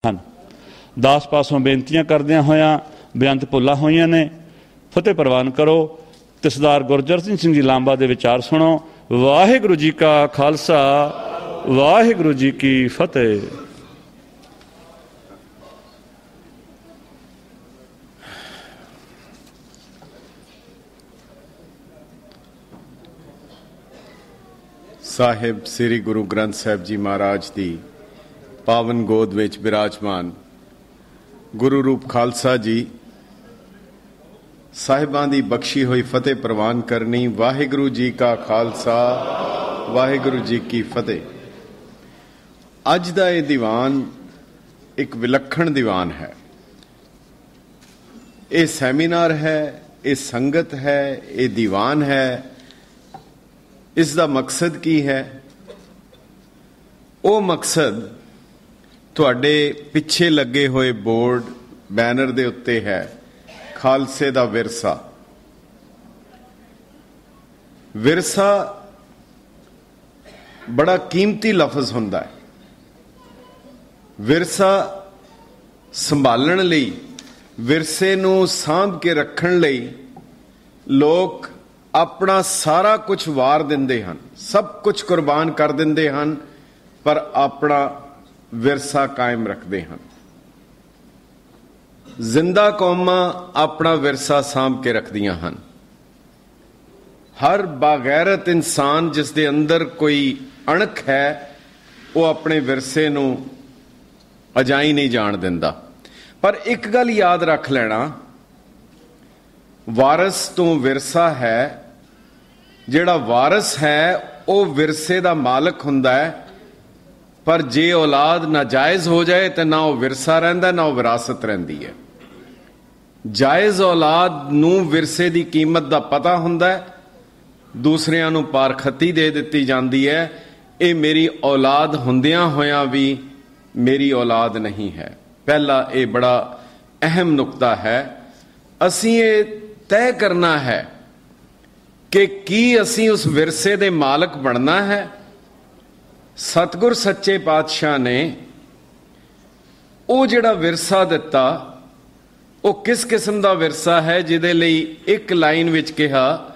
ਹਨ। ਦਾਸ ਪਾਸੋਂ ਬੇਨਤੀਆਂ ਕਰਦਿਆਂ ਹੋਇਆਂ ਬੇਅੰਤ ਭੁੱਲਾਂ ਹੋਈਆਂ ਨੇ। ਫਤਿਹ ਪ੍ਰਵਾਨ ਕਰੋ ਤੇ ਸਰਦਾਰ ਗੁਰਜਰਤ ਸਿੰਘ ਜੀ ਲਾਂਬਾ ਦੇ ਵਿਚਾਰ ਸੁਣੋ। ਵਾਹਿਗੁਰੂ ਜੀ ਕਾ ਖਾਲਸਾ, ਵਾਹਿਗੁਰੂ ਜੀ ਕੀ ਫਤਿਹ। ਸਾਹਿਬ ਸ੍ਰੀ ਗੁਰੂ ਗ੍ਰੰਥ ਸਾਹਿਬ ਜੀ ਮਹਾਰਾਜ ਦੀ ਪਾਵਨ ਗੋਦ ਵਿੱਚ ਬਿਰਾਜਮਾਨ ਗੁਰੂ ਰੂਪ ਖਾਲਸਾ ਜੀ ਸਾਹਿਬਾਂ ਦੀ ਬਖਸ਼ੀ ਹੋਈ ਫਤਿਹ ਪ੍ਰਵਾਨ ਕਰਨੀ। ਵਾਹਿਗੁਰੂ ਜੀ ਕਾ ਖਾਲਸਾ, ਵਾਹਿਗੁਰੂ ਜੀ ਕੀ ਫਤਿਹ। ਅੱਜ ਦਾ ਇਹ ਦੀਵਾਨ ਇੱਕ ਵਿਲੱਖਣ ਦੀਵਾਨ ਹੈ। ਇਹ ਸੈਮੀਨਾਰ ਹੈ, ਇਹ ਸੰਗਤ ਹੈ, ਇਹ ਦੀਵਾਨ ਹੈ। ਇਸ ਦਾ ਮਕਸਦ ਕੀ ਹੈ? ਉਹ ਮਕਸਦ ਤੁਹਾਡੇ ਪਿੱਛੇ ਲੱਗੇ ਹੋਏ ਬੋਰਡ ਬੈਨਰ ਦੇ ਉੱਤੇ ਹੈ। ਖਾਲਸੇ ਦਾ ਵਿਰਸਾ। ਵਿਰਸਾ ਬੜਾ ਕੀਮਤੀ ਲਫ਼ਜ਼ ਹੁੰਦਾ ਹੈ। ਵਿਰਸਾ ਸੰਭਾਲਣ ਲਈ, ਵਿਰਸੇ ਨੂੰ ਸਾਂਭ ਕੇ ਰੱਖਣ ਲਈ ਲੋਕ ਆਪਣਾ ਸਾਰਾ ਕੁਝ ਵਾਰ ਦਿੰਦੇ ਹਨ, ਸਭ ਕੁਝ ਕੁਰਬਾਨ ਕਰ ਦਿੰਦੇ ਹਨ, ਪਰ ਆਪਣਾ ਵਿਰਸਾ ਕਾਇਮ ਰੱਖਦੇ ਹਨ। ਜ਼ਿੰਦਾ ਕੌਮਾਂ ਆਪਣਾ ਵਿਰਸਾ ਸਾਂਭ ਕੇ ਰੱਖਦੀਆਂ ਹਨ। ਹਰ ਬਾਗੈਰਤ ਇਨਸਾਨ ਜਿਸ ਦੇ ਅੰਦਰ ਕੋਈ ਅਣਖ ਹੈ, ਉਹ ਆਪਣੇ ਵਿਰਸੇ ਨੂੰ ਅਜਾਈ ਨਹੀਂ ਜਾਣ ਦਿੰਦਾ। ਪਰ ਇੱਕ ਗੱਲ ਯਾਦ ਰੱਖ ਲੈਣਾ, ਵਾਰਸ ਤੋਂ ਵਿਰਸਾ ਹੈ। ਜਿਹੜਾ ਵਾਰਸ ਹੈ ਉਹ ਵਿਰਸੇ ਦਾ ਮਾਲਕ ਹੁੰਦਾ ਹੈ, ਪਰ ਜੇ ਔਲਾਦ ਨਾਜਾਇਜ਼ ਹੋ ਜਾਏ ਤਾਂ ਨਾ ਉਹ ਵਿਰਸਾ ਰਹਿੰਦਾ, ਨਾ ਉਹ ਵਿਰਾਸਤ ਰਹਿੰਦੀ ਹੈ। ਜਾਇਜ਼ ਔਲਾਦ ਨੂੰ ਵਿਰਸੇ ਦੀ ਕੀਮਤ ਦਾ ਪਤਾ ਹੁੰਦਾ ਹੈ, ਦੂਸਰਿਆਂ ਨੂੰ ਪਾਰਖਤੀ ਦੇ ਦਿੱਤੀ ਜਾਂਦੀ ਹੈ। ਇਹ ਮੇਰੀ ਔਲਾਦ ਹੁੰਦਿਆਂ ਹੋਇਆਂ ਵੀ ਮੇਰੀ ਔਲਾਦ ਨਹੀਂ ਹੈ। ਪਹਿਲਾ ਇਹ ਬੜਾ ਅਹਿਮ ਨੁਕਤਾ ਹੈ। ਅਸੀਂ ਇਹ ਤੈਅ ਕਰਨਾ ਹੈ ਕਿ ਕੀ ਅਸੀਂ ਉਸ ਵਿਰਸੇ ਦੇ ਮਾਲਕ ਬਣਨਾ ਹੈ। ਸਤਿਗੁਰ ਸੱਚੇ ਪਾਤਸ਼ਾਹ ਨੇ ਉਹ ਜਿਹੜਾ ਵਿਰਸਾ ਦਿੱਤਾ, ਉਹ ਕਿਸ ਕਿਸਮ ਦਾ ਵਿਰਸਾ ਹੈ, ਜਿਹਦੇ ਲਈ ਇੱਕ ਲਾਈਨ ਵਿੱਚ ਕਿਹਾ,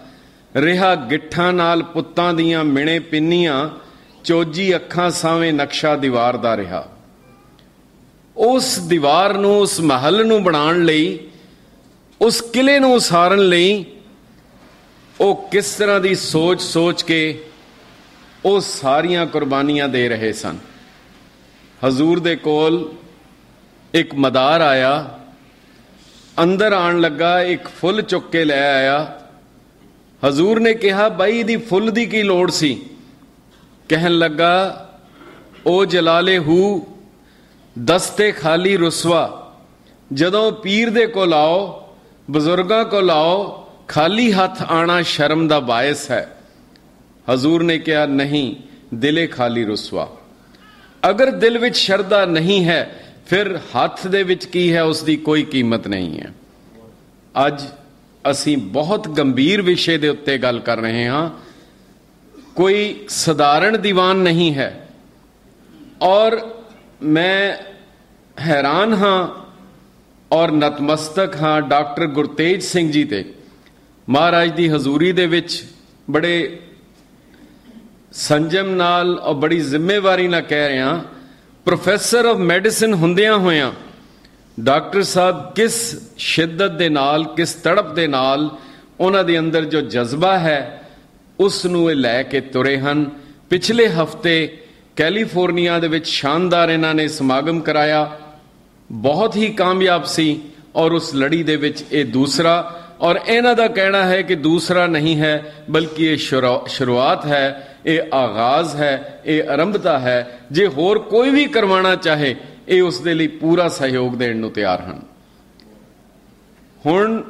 ਰਿਹਾ ਗਿੱਠਾਂ ਨਾਲ ਪੁੱਤਾਂ ਦੀਆਂ ਮਿਣੇ ਪਿੰਨੀਆਂ, ਚੋਜੀ ਅੱਖਾਂ ਸਾਵੇਂ ਨਕਸ਼ਾ ਦੀਵਾਰ ਦਾ ਰਿਹਾ। ਉਸ ਦੀਵਾਰ ਨੂੰ, ਉਸ ਮਹਲ ਨੂੰ ਬਣਾਉਣ ਲਈ, ਉਸ ਕਿਲੇ ਨੂੰ ਉਸਾਰਨ ਲਈ ਉਹ ਕਿਸ ਤਰ੍ਹਾਂ ਦੀ ਸੋਚ ਕੇ ਉਹ ਸਾਰੀਆਂ ਕੁਰਬਾਨੀਆਂ ਦੇ ਰਹੇ ਸਨ। ਹਜ਼ੂਰ ਦੇ ਕੋਲ ਇੱਕ ਮਦਾਰ ਆਇਆ, ਅੰਦਰ ਆਉਣ ਲੱਗਾ, ਇੱਕ ਫੁੱਲ ਚੁੱਕ ਕੇ ਲੈ ਆਇਆ। ਹਜ਼ੂਰ ਨੇ ਕਿਹਾ, ਬਾਈ ਇਹਦੀ ਫੁੱਲ ਦੀ ਕੀ ਲੋੜ ਸੀ? ਕਹਿਣ ਲੱਗਾ, ਉਹ ਜਲਾਲੇ ਹੂ ਦਸਤੇ ਖਾਲੀ ਰੁਸਵਾ। ਜਦੋਂ ਪੀਰ ਦੇ ਕੋਲ ਆਓ, ਬਜ਼ੁਰਗਾਂ ਕੋਲ ਆਓ, ਖਾਲੀ ਹੱਥ ਆਣਾ ਸ਼ਰਮ ਦਾ ਬਾਇਸ ਹੈ। ਹਜ਼ੂਰ ਨੇ ਕਿਹਾ, ਨਹੀਂ, ਦਿਲੇ ਖਾਲੀ ਰੁਸਵਾ। ਅਗਰ ਦਿਲ ਵਿੱਚ ਸ਼ਰਧਾ ਨਹੀਂ ਹੈ, ਫਿਰ ਹੱਥ ਦੇ ਵਿੱਚ ਕੀ ਹੈ ਉਸ ਦੀ ਕੋਈ ਕੀਮਤ ਨਹੀਂ ਹੈ। ਅੱਜ ਅਸੀਂ ਬਹੁਤ ਗੰਭੀਰ ਵਿਸ਼ੇ ਦੇ ਉੱਤੇ ਗੱਲ ਕਰ ਰਹੇ ਹਾਂ। ਕੋਈ ਸਧਾਰਨ ਦੀਵਾਨ ਨਹੀਂ ਹੈ। ਔਰ ਮੈਂ ਹੈਰਾਨ ਹਾਂ ਔਰ ਨਤਮਸਤਕ ਹਾਂ ਡਾਕਟਰ ਗੁਰਤੇਜ ਸਿੰਘ ਜੀ ਤੇ। ਮਹਾਰਾਜ ਦੀ ਹਜ਼ੂਰੀ ਦੇ ਵਿੱਚ ਬੜੇ ਸੰਜਮ ਨਾਲ ਔਰ ਬੜੀ ਜ਼ਿੰਮੇਵਾਰੀ ਨਾਲ ਕਹਿ ਰਿਹਾ, ਪ੍ਰੋਫੈਸਰ ਆਫ ਮੈਡੀਸਿਨ ਹੁੰਦਿਆਂ ਹੋਇਆਂ ਡਾਕਟਰ ਸਾਹਿਬ ਕਿਸ ਸ਼ਿੱਦਤ ਦੇ ਨਾਲ, ਕਿਸ ਤੜਪ ਦੇ ਨਾਲ ਉਹਨਾਂ ਦੇ ਅੰਦਰ ਜੋ ਜਜ਼ਬਾ ਹੈ ਉਸ ਨੂੰ ਇਹ ਲੈ ਕੇ ਤੁਰੇ ਹਨ। ਪਿਛਲੇ ਹਫ਼ਤੇ ਕੈਲੀਫੋਰਨੀਆ ਦੇ ਵਿੱਚ ਸ਼ਾਨਦਾਰ ਇਹਨਾਂ ਨੇ ਸਮਾਗਮ ਕਰਾਇਆ, ਬਹੁਤ ਹੀ ਕਾਮਯਾਬ ਸੀ। ਔਰ ਉਸ ਲੜੀ ਦੇ ਵਿੱਚ ਇਹ ਦੂਸਰਾ, ਔਰ ਇਹਨਾਂ ਦਾ ਕਹਿਣਾ ਹੈ ਕਿ ਦੂਸਰਾ ਨਹੀਂ ਹੈ ਬਲਕਿ ਇਹ ਸ਼ੁਰੂਆਤ ਹੈ, ਇਹ ਆਗਾਜ਼ ਹੈ, ਇਹ ਆਰੰਭਤਾ ਹੈ। ਜੇ ਹੋਰ ਕੋਈ ਵੀ ਕਰਵਾਉਣਾ ਚਾਹੇ, ਇਹ ਉਸ ਦੇ ਲਈ ਪੂਰਾ ਸਹਿਯੋਗ ਦੇਣ ਨੂੰ ਤਿਆਰ ਹਨ। ਹੁਣ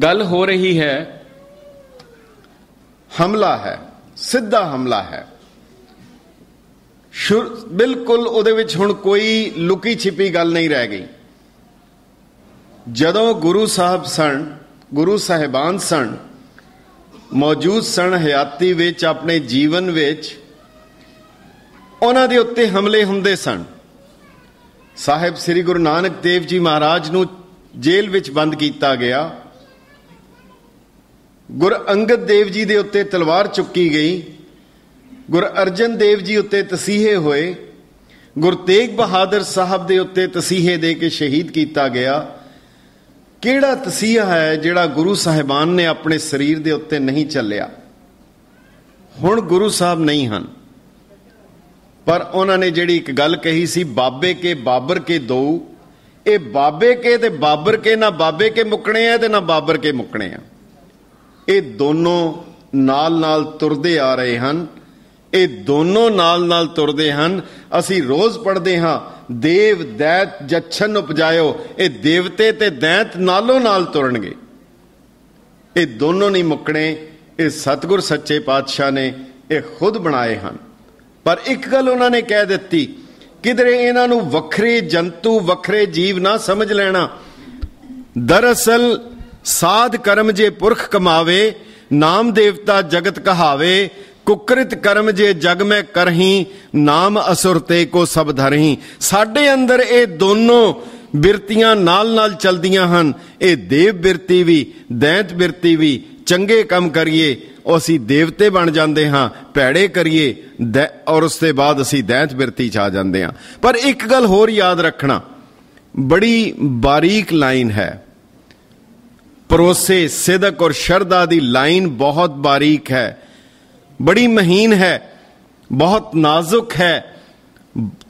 ਗੱਲ ਹੋ ਰਹੀ ਹੈ, ਹਮਲਾ ਹੈ, ਸਿੱਧਾ ਹਮਲਾ ਹੈ। ਬਿਲਕੁਲ ਉਹਦੇ ਵਿੱਚ ਹੁਣ ਕੋਈ ਲੁਕੀ ਛਿਪੀ ਗੱਲ ਨਹੀਂ ਰਹਿ ਗਈ। ਜਦੋਂ ਗੁਰੂ ਸਾਹਿਬ ਸਨ, ਗੁਰੂ ਸਾਹਿਬਾਨ ਸਨ, ਮੌਜੂਦ ਸਨ ਹਯਾਤੀ ਵਿੱਚ, ਆਪਣੇ ਜੀਵਨ ਵਿੱਚ ਉਹਨਾਂ ਦੇ ਉੱਤੇ ਹਮਲੇ ਹੁੰਦੇ ਸਨ। ਸਾਹਿਬ ਸ੍ਰੀ ਗੁਰੂ ਨਾਨਕ ਦੇਵ ਜੀ ਮਹਾਰਾਜ ਨੂੰ ਜੇਲ੍ਹ ਵਿੱਚ ਬੰਦ ਕੀਤਾ ਗਿਆ। ਗੁਰੂ ਅੰਗਦ ਦੇਵ ਜੀ ਦੇ ਉੱਤੇ ਤਲਵਾਰ ਚੁੱਕੀ ਗਈ। ਗੁਰੂ ਅਰਜਨ ਦੇਵ ਜੀ ਉੱਤੇ ਤਸੀਹੇ ਹੋਏ। ਗੁਰੂ ਤੇਗ ਬਹਾਦਰ ਸਾਹਿਬ ਦੇ ਉੱਤੇ ਤਸੀਹੇ ਦੇ ਕੇ ਸ਼ਹੀਦ ਕੀਤਾ ਗਿਆ। ਕਿਹੜਾ ਤਸੀਹਾ ਹੈ ਜਿਹੜਾ ਗੁਰੂ ਸਾਹਿਬਾਨ ਨੇ ਆਪਣੇ ਸਰੀਰ ਦੇ ਉੱਤੇ ਨਹੀਂ ਚੱਲਿਆ? ਹੁਣ ਗੁਰੂ ਸਾਹਿਬ ਨਹੀਂ ਹਨ, ਪਰ ਉਹਨਾਂ ਨੇ ਜਿਹੜੀ ਇੱਕ ਗੱਲ ਕਹੀ ਸੀ, ਬਾਬੇ ਕੇ ਬਾਬਰ ਕੇ ਦੋ, ਇਹ ਬਾਬੇ ਕੇ ਤੇ ਬਾਬਰ ਕੇ, ਨਾ ਬਾਬੇ ਕੇ ਮੁੱਕਣੇ ਆ ਤੇ ਨਾ ਬਾਬਰ ਕੇ ਮੁੱਕਣੇ ਆ। ਇਹ ਦੋਨੋਂ ਨਾਲ ਨਾਲ ਤੁਰਦੇ ਆ ਰਹੇ ਹਨ। ਇਹ ਦੋਨੋਂ ਨਾਲ ਨਾਲ ਤੁਰਦੇ ਹਨ। ਅਸੀਂ ਰੋਜ਼ ਪੜ੍ਹਦੇ ਹਾਂ, ਦੇਵ ਦੈਤ ਜਛਨ ਉਪਜਾਇਓ। ਇਹ ਦੇਵਤੇ ਤੇ ਦੈਤ ਨਾਲੋਂ ਨਾਲ ਤੁਰਨਗੇ। ਇਹ ਦੋਨੋਂ ਨਹੀਂ ਮੁੱਕਣੇ। ਇਹ ਸਤਿਗੁਰ ਸੱਚੇ ਪਾਤਸ਼ਾਹ ਨੇ ਇਹ ਖੁਦ ਬਣਾਏ ਹਨ। ਪਰ ਇੱਕ ਗੱਲ ਉਹਨਾਂ ਨੇ ਕਹਿ ਦਿੱਤੀ, ਕਿਧਰੇ ਇਹਨਾਂ ਨੂੰ ਵੱਖਰੇ ਜੰਤੂ ਵੱਖਰੇ ਜੀਵ ਨਾ ਸਮਝ ਲੈਣਾ। ਦਰਅਸਲ ਸਾਧ ਕਰਮ ਜੇ ਪੁਰਖ ਕਮਾਵੇ, ਨਾਮ ਦੇਵਤਾ ਜਗਤ ਕਹਾਵੇ। ਕੁਕ੍ਰਿਤ ਕਰਮ ਜੇ ਜਗ ਮੈਂ ਕਰਹੀ, ਨਾਮ ਅਸੁਰ ਤੇ ਕੋ ਸਭ ਧਰਹੀ। ਸਾਡੇ ਅੰਦਰ ਇਹ ਦੋਨੋਂ ਬਿਰਤੀਆਂ ਨਾਲ ਨਾਲ ਚਲਦੀਆਂ ਹਨ। ਇਹ ਦੇਵ ਬਿਰਤੀ ਵੀ, ਦੈਂਤ ਬਿਰਤੀ ਵੀ। ਚੰਗੇ ਕੰਮ ਕਰੀਏ ਅਸੀਂ ਦੇਵਤੇ ਬਣ ਜਾਂਦੇ ਹਾਂ, ਭੈੜੇ ਕਰੀਏ ਔਰ ਉਸ ਤੋਂ ਬਾਅਦ ਅਸੀਂ ਦੈਂਤ ਬਿਰਤੀ 'ਚ ਆ ਜਾਂਦੇ ਹਾਂ। ਪਰ ਇੱਕ ਗੱਲ ਹੋਰ ਯਾਦ ਰੱਖਣਾ, ਬੜੀ ਬਾਰੀਕ ਲਾਈਨ ਹੈ। ਭਰੋਸੇ, ਸਿਦਕ ਔਰ ਸ਼ਰਧਾ ਦੀ ਲਾਈਨ ਬਹੁਤ ਬਾਰੀਕ ਹੈ, ਬੜੀ ਮਹੀਨ ਹੈ, ਬਹੁਤ ਨਾਜ਼ੁਕ ਹੈ।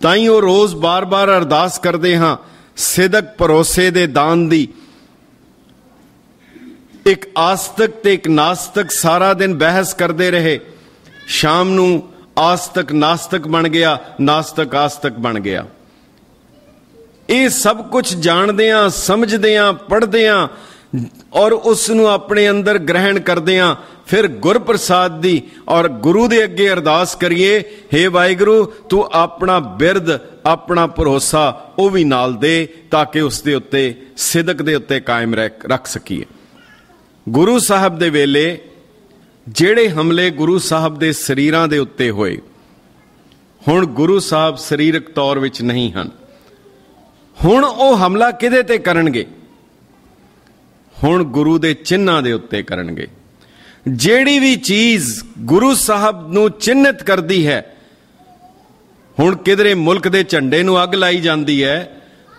ਤਾਈਂ ਉਹ ਰੋਜ਼ ਬਾਰ-ਬਾਰ ਅਰਦਾਸ ਕਰਦੇ ਹਾਂ, ਸਿਦਕ ਭਰੋਸੇ ਦੇ ਦਾਨ ਦੀ। ਇੱਕ ਆਸਤਕ ਤੇ ਇੱਕ ਨਾਸਤਕ ਸਾਰਾ ਦਿਨ ਬਹਿਸ ਕਰਦੇ ਰਹੇ। ਸ਼ਾਮ ਨੂੰ ਆਸਤਕ ਨਾਸਤਕ ਬਣ ਗਿਆ, ਨਾਸਤਕ ਆਸਤਕ ਬਣ ਗਿਆ। ਇਹ ਸਭ ਕੁਝ ਜਾਣਦਿਆਂ, ਸਮਝਦਿਆਂ, ਪੜ੍ਹਦਿਆਂ ਔਰ ਉਸ ਨੂੰ ਆਪਣੇ ਅੰਦਰ ਗ੍ਰਹਿਣ ਕਰਦਿਆਂ ਫਿਰ ਗੁਰਪ੍ਰਸਾਦ ਦੀ ਔਰ ਗੁਰੂ ਦੇ ਅੱਗੇ ਅਰਦਾਸ ਕਰੀਏ, ਹੇ ਵਾਹਿਗੁਰੂ ਤੂੰ ਆਪਣਾ ਬਿਰਦ, ਆਪਣਾ ਭਰੋਸਾ ਉਹ ਵੀ ਨਾਲ ਦੇ, ਤਾਂ ਕਿ ਉਸ ਦੇ ਉੱਤੇ, ਸਿਦਕ ਦੇ ਉੱਤੇ ਕਾਇਮ ਰੱਖ ਸਕੀਏ। ਗੁਰੂ ਸਾਹਿਬ ਦੇ ਵੇਲੇ ਜਿਹੜੇ ਹਮਲੇ ਗੁਰੂ ਸਾਹਿਬ ਦੇ ਸਰੀਰਾਂ ਦੇ ਉੱਤੇ ਹੋਏ, ਹੁਣ ਗੁਰੂ ਸਾਹਿਬ ਸਰੀਰਕ ਤੌਰ ਵਿੱਚ ਨਹੀਂ ਹਨ। ਹੁਣ ਉਹ ਹਮਲਾ ਕਿਹਦੇ ਤੇ ਕਰਨਗੇ? ਹੁਣ ਗੁਰੂ ਦੇ ਚਿੰਨ੍ਹਾਂ ਦੇ ਉੱਤੇ ਕਰਨਗੇ। ਜਿਹੜੀ ਵੀ ਚੀਜ਼ ਗੁਰੂ ਸਾਹਿਬ ਨੂੰ ਚਿੰਨ੍ਹਿਤ ਕਰਦੀ ਹੈ, ਹੁਣ ਕਿਧਰੇ ਮੁਲਕ ਦੇ ਝੰਡੇ ਨੂੰ ਅੱਗ ਲਾਈ ਜਾਂਦੀ ਹੈ,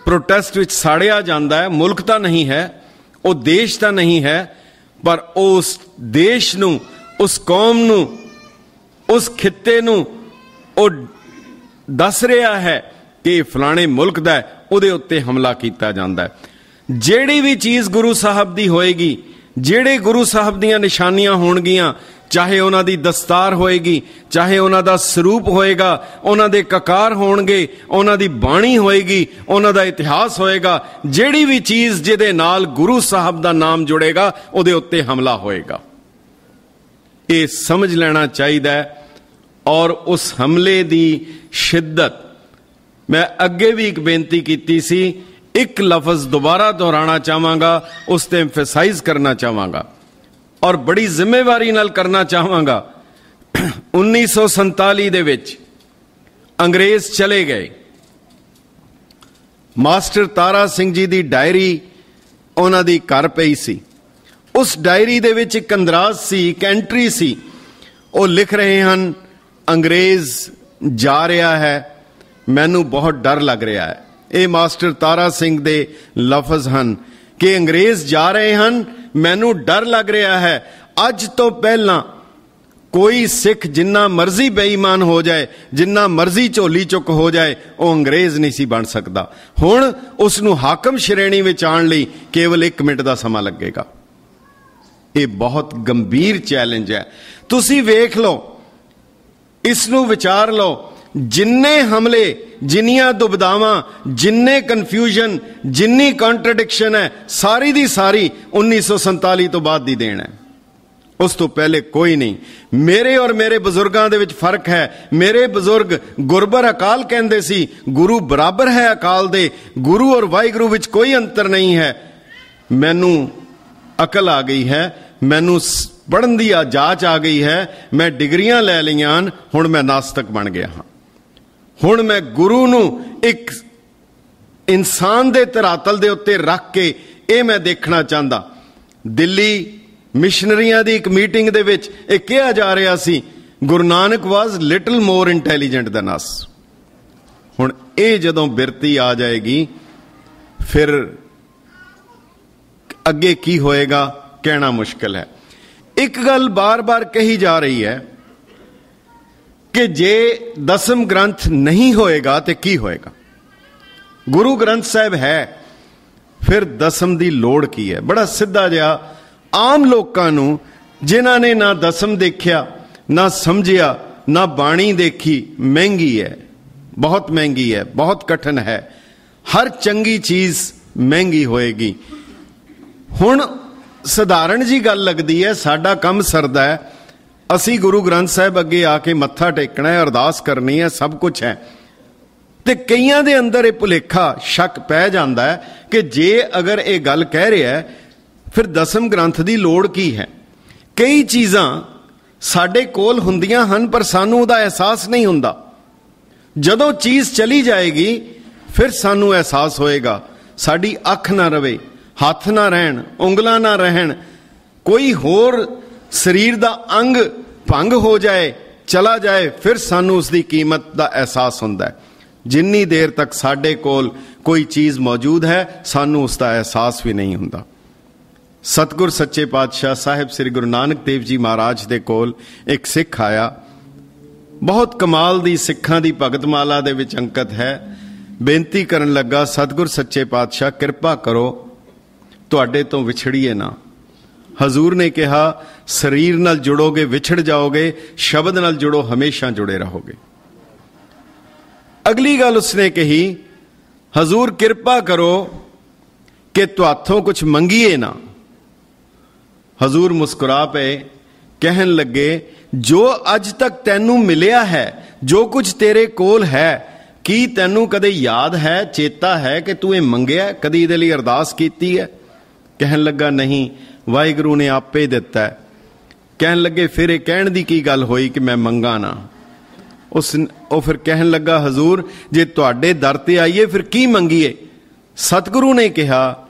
ਪ੍ਰੋਟੈਸਟ ਵਿੱਚ ਸਾੜਿਆ ਜਾਂਦਾ ਹੈ। ਮੁਲਕ ਤਾਂ ਨਹੀਂ ਹੈ, ਉਹ ਦੇਸ਼ ਤਾਂ ਨਹੀਂ ਹੈ, ਪਰ ਉਸ ਦੇਸ਼ ਨੂੰ, ਉਸ ਕੌਮ ਨੂੰ, ਉਸ ਖਿੱਤੇ ਨੂੰ ਉਹ ਦੱਸ ਰਿਹਾ ਹੈ ਕਿ ਫਲਾਣੇ ਮੁਲਕ ਦਾ, ਉਹਦੇ ਉੱਤੇ ਹਮਲਾ ਕੀਤਾ ਜਾਂਦਾ ਹੈ। ਜਿਹੜੀ ਵੀ ਚੀਜ਼ ਗੁਰੂ ਸਾਹਿਬ ਦੀ ਹੋਏਗੀ, ਜਿਹੜੇ ਗੁਰੂ ਸਾਹਿਬ ਦੀਆਂ ਨਿਸ਼ਾਨੀਆਂ ਹੋਣਗੀਆਂ, ਚਾਹੇ ਉਹਨਾਂ ਦੀ ਦਸਤਾਰ ਹੋਏਗੀ, ਚਾਹੇ ਉਹਨਾਂ ਦਾ ਸਰੂਪ ਹੋਏਗਾ, ਉਹਨਾਂ ਦੇ ਕਕਾਰ ਹੋਣਗੇ, ਉਹਨਾਂ ਦੀ ਬਾਣੀ ਹੋਏਗੀ, ਉਹਨਾਂ ਦਾ ਇਤਿਹਾਸ ਹੋਏਗਾ, ਜਿਹੜੀ ਵੀ ਚੀਜ਼ ਜਿਹਦੇ ਨਾਲ ਗੁਰੂ ਸਾਹਿਬ ਦਾ ਨਾਮ ਜੁੜੇਗਾ ਉਹਦੇ ਉੱਤੇ ਹਮਲਾ ਹੋਏਗਾ। ਇਹ ਸਮਝ ਲੈਣਾ ਚਾਹੀਦਾ ਹੈ। ਔਰ ਉਸ ਹਮਲੇ ਦੀ ਸ਼ਿੱਦਤ, ਮੈਂ ਅੱਗੇ ਵੀ ਇੱਕ ਬੇਨਤੀ ਕੀਤੀ ਸੀ, ਇੱਕ ਲਫ਼ਜ਼ ਦੁਬਾਰਾ ਦੁਹਰਾਉਣਾ ਚਾਹਾਂਗਾ, ਉਸ ਤੇ ਐਮਫੈਸਾਈਜ਼ ਕਰਨਾ ਚਾਹਾਂਗਾ ਔਰ ਬੜੀ ਜ਼ਿੰਮੇਵਾਰੀ ਨਾਲ ਕਰਨਾ ਚਾਹਾਂਗਾ। 1947 ਦੇ ਵਿੱਚ ਅੰਗਰੇਜ਼ ਚਲੇ ਗਏ। ਮਾਸਟਰ ਤਾਰਾ ਸਿੰਘ ਜੀ ਦੀ ਡਾਇਰੀ ਉਹਨਾਂ ਦੀ ਘਰ ਪਈ ਸੀ। ਉਸ ਡਾਇਰੀ ਦੇ ਵਿੱਚ ਇੱਕ ਅੰਦਰਾਜ਼ ਸੀ, ਇੱਕ ਐਂਟਰੀ ਸੀ। ਉਹ ਲਿਖ ਰਹੇ ਹਨ, ਅੰਗਰੇਜ਼ ਜਾ ਰਿਹਾ ਹੈ, ਮੈਨੂੰ ਬਹੁਤ ਡਰ ਲੱਗ ਰਿਹਾ ਹੈ। ਇਹ ਮਾਸਟਰ ਤਾਰਾ ਸਿੰਘ ਦੇ ਲਫ਼ਜ਼ ਹਨ ਕਿ ਅੰਗਰੇਜ਼ ਜਾ ਰਹੇ ਹਨ, ਮੈਨੂੰ ਡਰ ਲੱਗ ਰਿਹਾ ਹੈ। ਅੱਜ ਤੋਂ ਪਹਿਲਾਂ ਕੋਈ ਸਿੱਖ ਜਿੰਨਾ ਮਰਜ਼ੀ ਬੇਈਮਾਨ ਹੋ ਜਾਏ, ਜਿੰਨਾ ਮਰਜ਼ੀ ਝੋਲੀ ਚੁੱਕ ਹੋ ਜਾਏ, ਉਹ ਅੰਗਰੇਜ਼ ਨਹੀਂ ਸੀ ਬਣ ਸਕਦਾ। ਹੁਣ ਉਸ ਨੂੰ ਹਾਕਮ ਸ਼੍ਰੇਣੀ ਵਿੱਚ ਆਉਣ ਲਈ ਕੇਵਲ 1 ਮਿੰਟ ਦਾ ਸਮਾਂ ਲੱਗੇਗਾ। ਇਹ ਬਹੁਤ ਗੰਭੀਰ ਚੈਲੰਜ ਹੈ। ਤੁਸੀਂ ਵੇਖ ਲਓ, ਇਸ ਨੂੰ ਵਿਚਾਰ ਲਓ। ਜਿੰਨੇ ਹਮਲੇ, ਜਿੰਨੀਆਂ ਦੁਬਿਧਾਵਾਂ, ਜਿੰਨੇ ਕਨਫਿਊਜ਼ਨ, ਜਿੰਨੀ ਕੰਟਰਡਿਕਸ਼ਨ ਹੈ, ਸਾਰੀ ਦੀ ਸਾਰੀ 1947 ਤੋਂ ਬਾਅਦ ਦੀ ਦੇਣ ਹੈ। ਉਸ ਤੋਂ ਪਹਿਲੇ ਕੋਈ ਨਹੀਂ। ਮੇਰੇ ਔਰ ਮੇਰੇ ਬਜ਼ੁਰਗਾਂ ਦੇ ਵਿੱਚ ਫਰਕ ਹੈ। ਮੇਰੇ ਬਜ਼ੁਰਗ ਗੁਰਬਰ ਅਕਾਲ ਕਹਿੰਦੇ ਸੀ, ਗੁਰੂ ਬਰਾਬਰ ਹੈ ਅਕਾਲ ਦੇ। ਗੁਰੂ ਔਰ ਵਾਹਿਗੁਰੂ ਵਿੱਚ ਕੋਈ ਅੰਤਰ ਨਹੀਂ ਹੈ। ਮੈਨੂੰ ਅਕਲ ਆ ਗਈ ਹੈ, ਮੈਨੂੰ ਪੜ੍ਹਨ ਦੀ ਜਾਚ ਆ ਗਈ ਹੈ, ਮੈਂ ਡਿਗਰੀਆਂ ਲੈ ਲਈਆਂ ਹਨ, ਹੁਣ ਮੈਂ ਨਾਸਤਕ ਬਣ ਗਿਆ ਹਾਂ। ਹੁਣ ਮੈਂ ਗੁਰੂ ਨੂੰ ਇੱਕ इंसान दे धरातल दे उत्ते रख के ये मैं देखना चाहता। दिल्ली मिशनरियां दी एक मीटिंग दे विच ये कहा जा रहा सी, Guru Nanak was little more intelligent than us. हुण ये जदों बिरती आ जाएगी फिर अगे की होएगा कहना मुश्किल है। एक गल बार बार कही जा रही है कि जे दसम ग्रंथ नहीं होएगा तो की होएगा। गुरु ग्रंथ साहिब है, फिर दसम की लोड़ की है। बड़ा सीधा जिहा आम लोगों नूं जिन्हां ने ना दसम देखिया, ना समझिया, ना बाणी देखी, महंगी है, बहुत महंगी है, बहुत कठिन है। हर चंगी चीज महंगी होएगी। हुण सधारण जी गल लगदी है, साडा कम सरदा है, असी गुरु ग्रंथ साहिब अगे आके मत्था टेकना है, अरदास करनी है, सब कुछ है। ते कईयां दे अंदर ये भुलेखा शक पै जांदा है कि जे अगर ये गल कह रहा है फिर दसम ग्रंथ की लोड़ की है। कई चीज़ां साडे कोल हुंदियां हन पर सानू उहदा एहसास नहीं हुंदा। जदों चीज़ चली जाएगी फिर सानू एहसास होएगा। साडी अख ना रवे, हथ ना रहन, उंगलां ना रहन, कोई होर शरीर दा अंग भंग हो जाए, चला जाए, फिर सानू उसकी कीमत का एहसास हुंदा है। जिन्नी देर तक साडे कोल कोई चीज़ मौजूद है सानू उसका एहसास भी नहीं हुंदा। सतगुर सच्चे पातशाह साहिब श्री गुरु नानक देव जी महाराज दे कोल एक सिख आया, बहुत कमाल दी सिखां दी भगतमाला दे विच अंकत है। बेनती करन लगा, सतगुर सच्चे पातशाह किरपा करो तुहाडे तो विछड़िए ना। हजूर ने कहा, शरीर नाल जुड़ोगे विछड़ जाओगे, शब्द नाल जुड़ो हमेशा जुड़े रहोगे। अगली गल उसने कही, हजूर किरपा करो कि तुहाथों कुछ मंगीए ना। हजूर मुस्कुरा पे कहन लगे, जो अज तक तैनू मिलिया है, जो कुछ तेरे कोल है, की तैनू कदे याद है, चेता है कि तू ये मंगया, कदी इहदे लई अरदास कीती है? कहन लगा, नहीं, वाहिगुरू ने आपे दिता है। कहन लगे, फिर ये कहण दी की गल होई कि मैं मंगा ना? ਉਹ फिर कहन लगा, हजूर जे तुहाडे दर ते आईए फिर की मंगीए? सतगुरु ने कहा,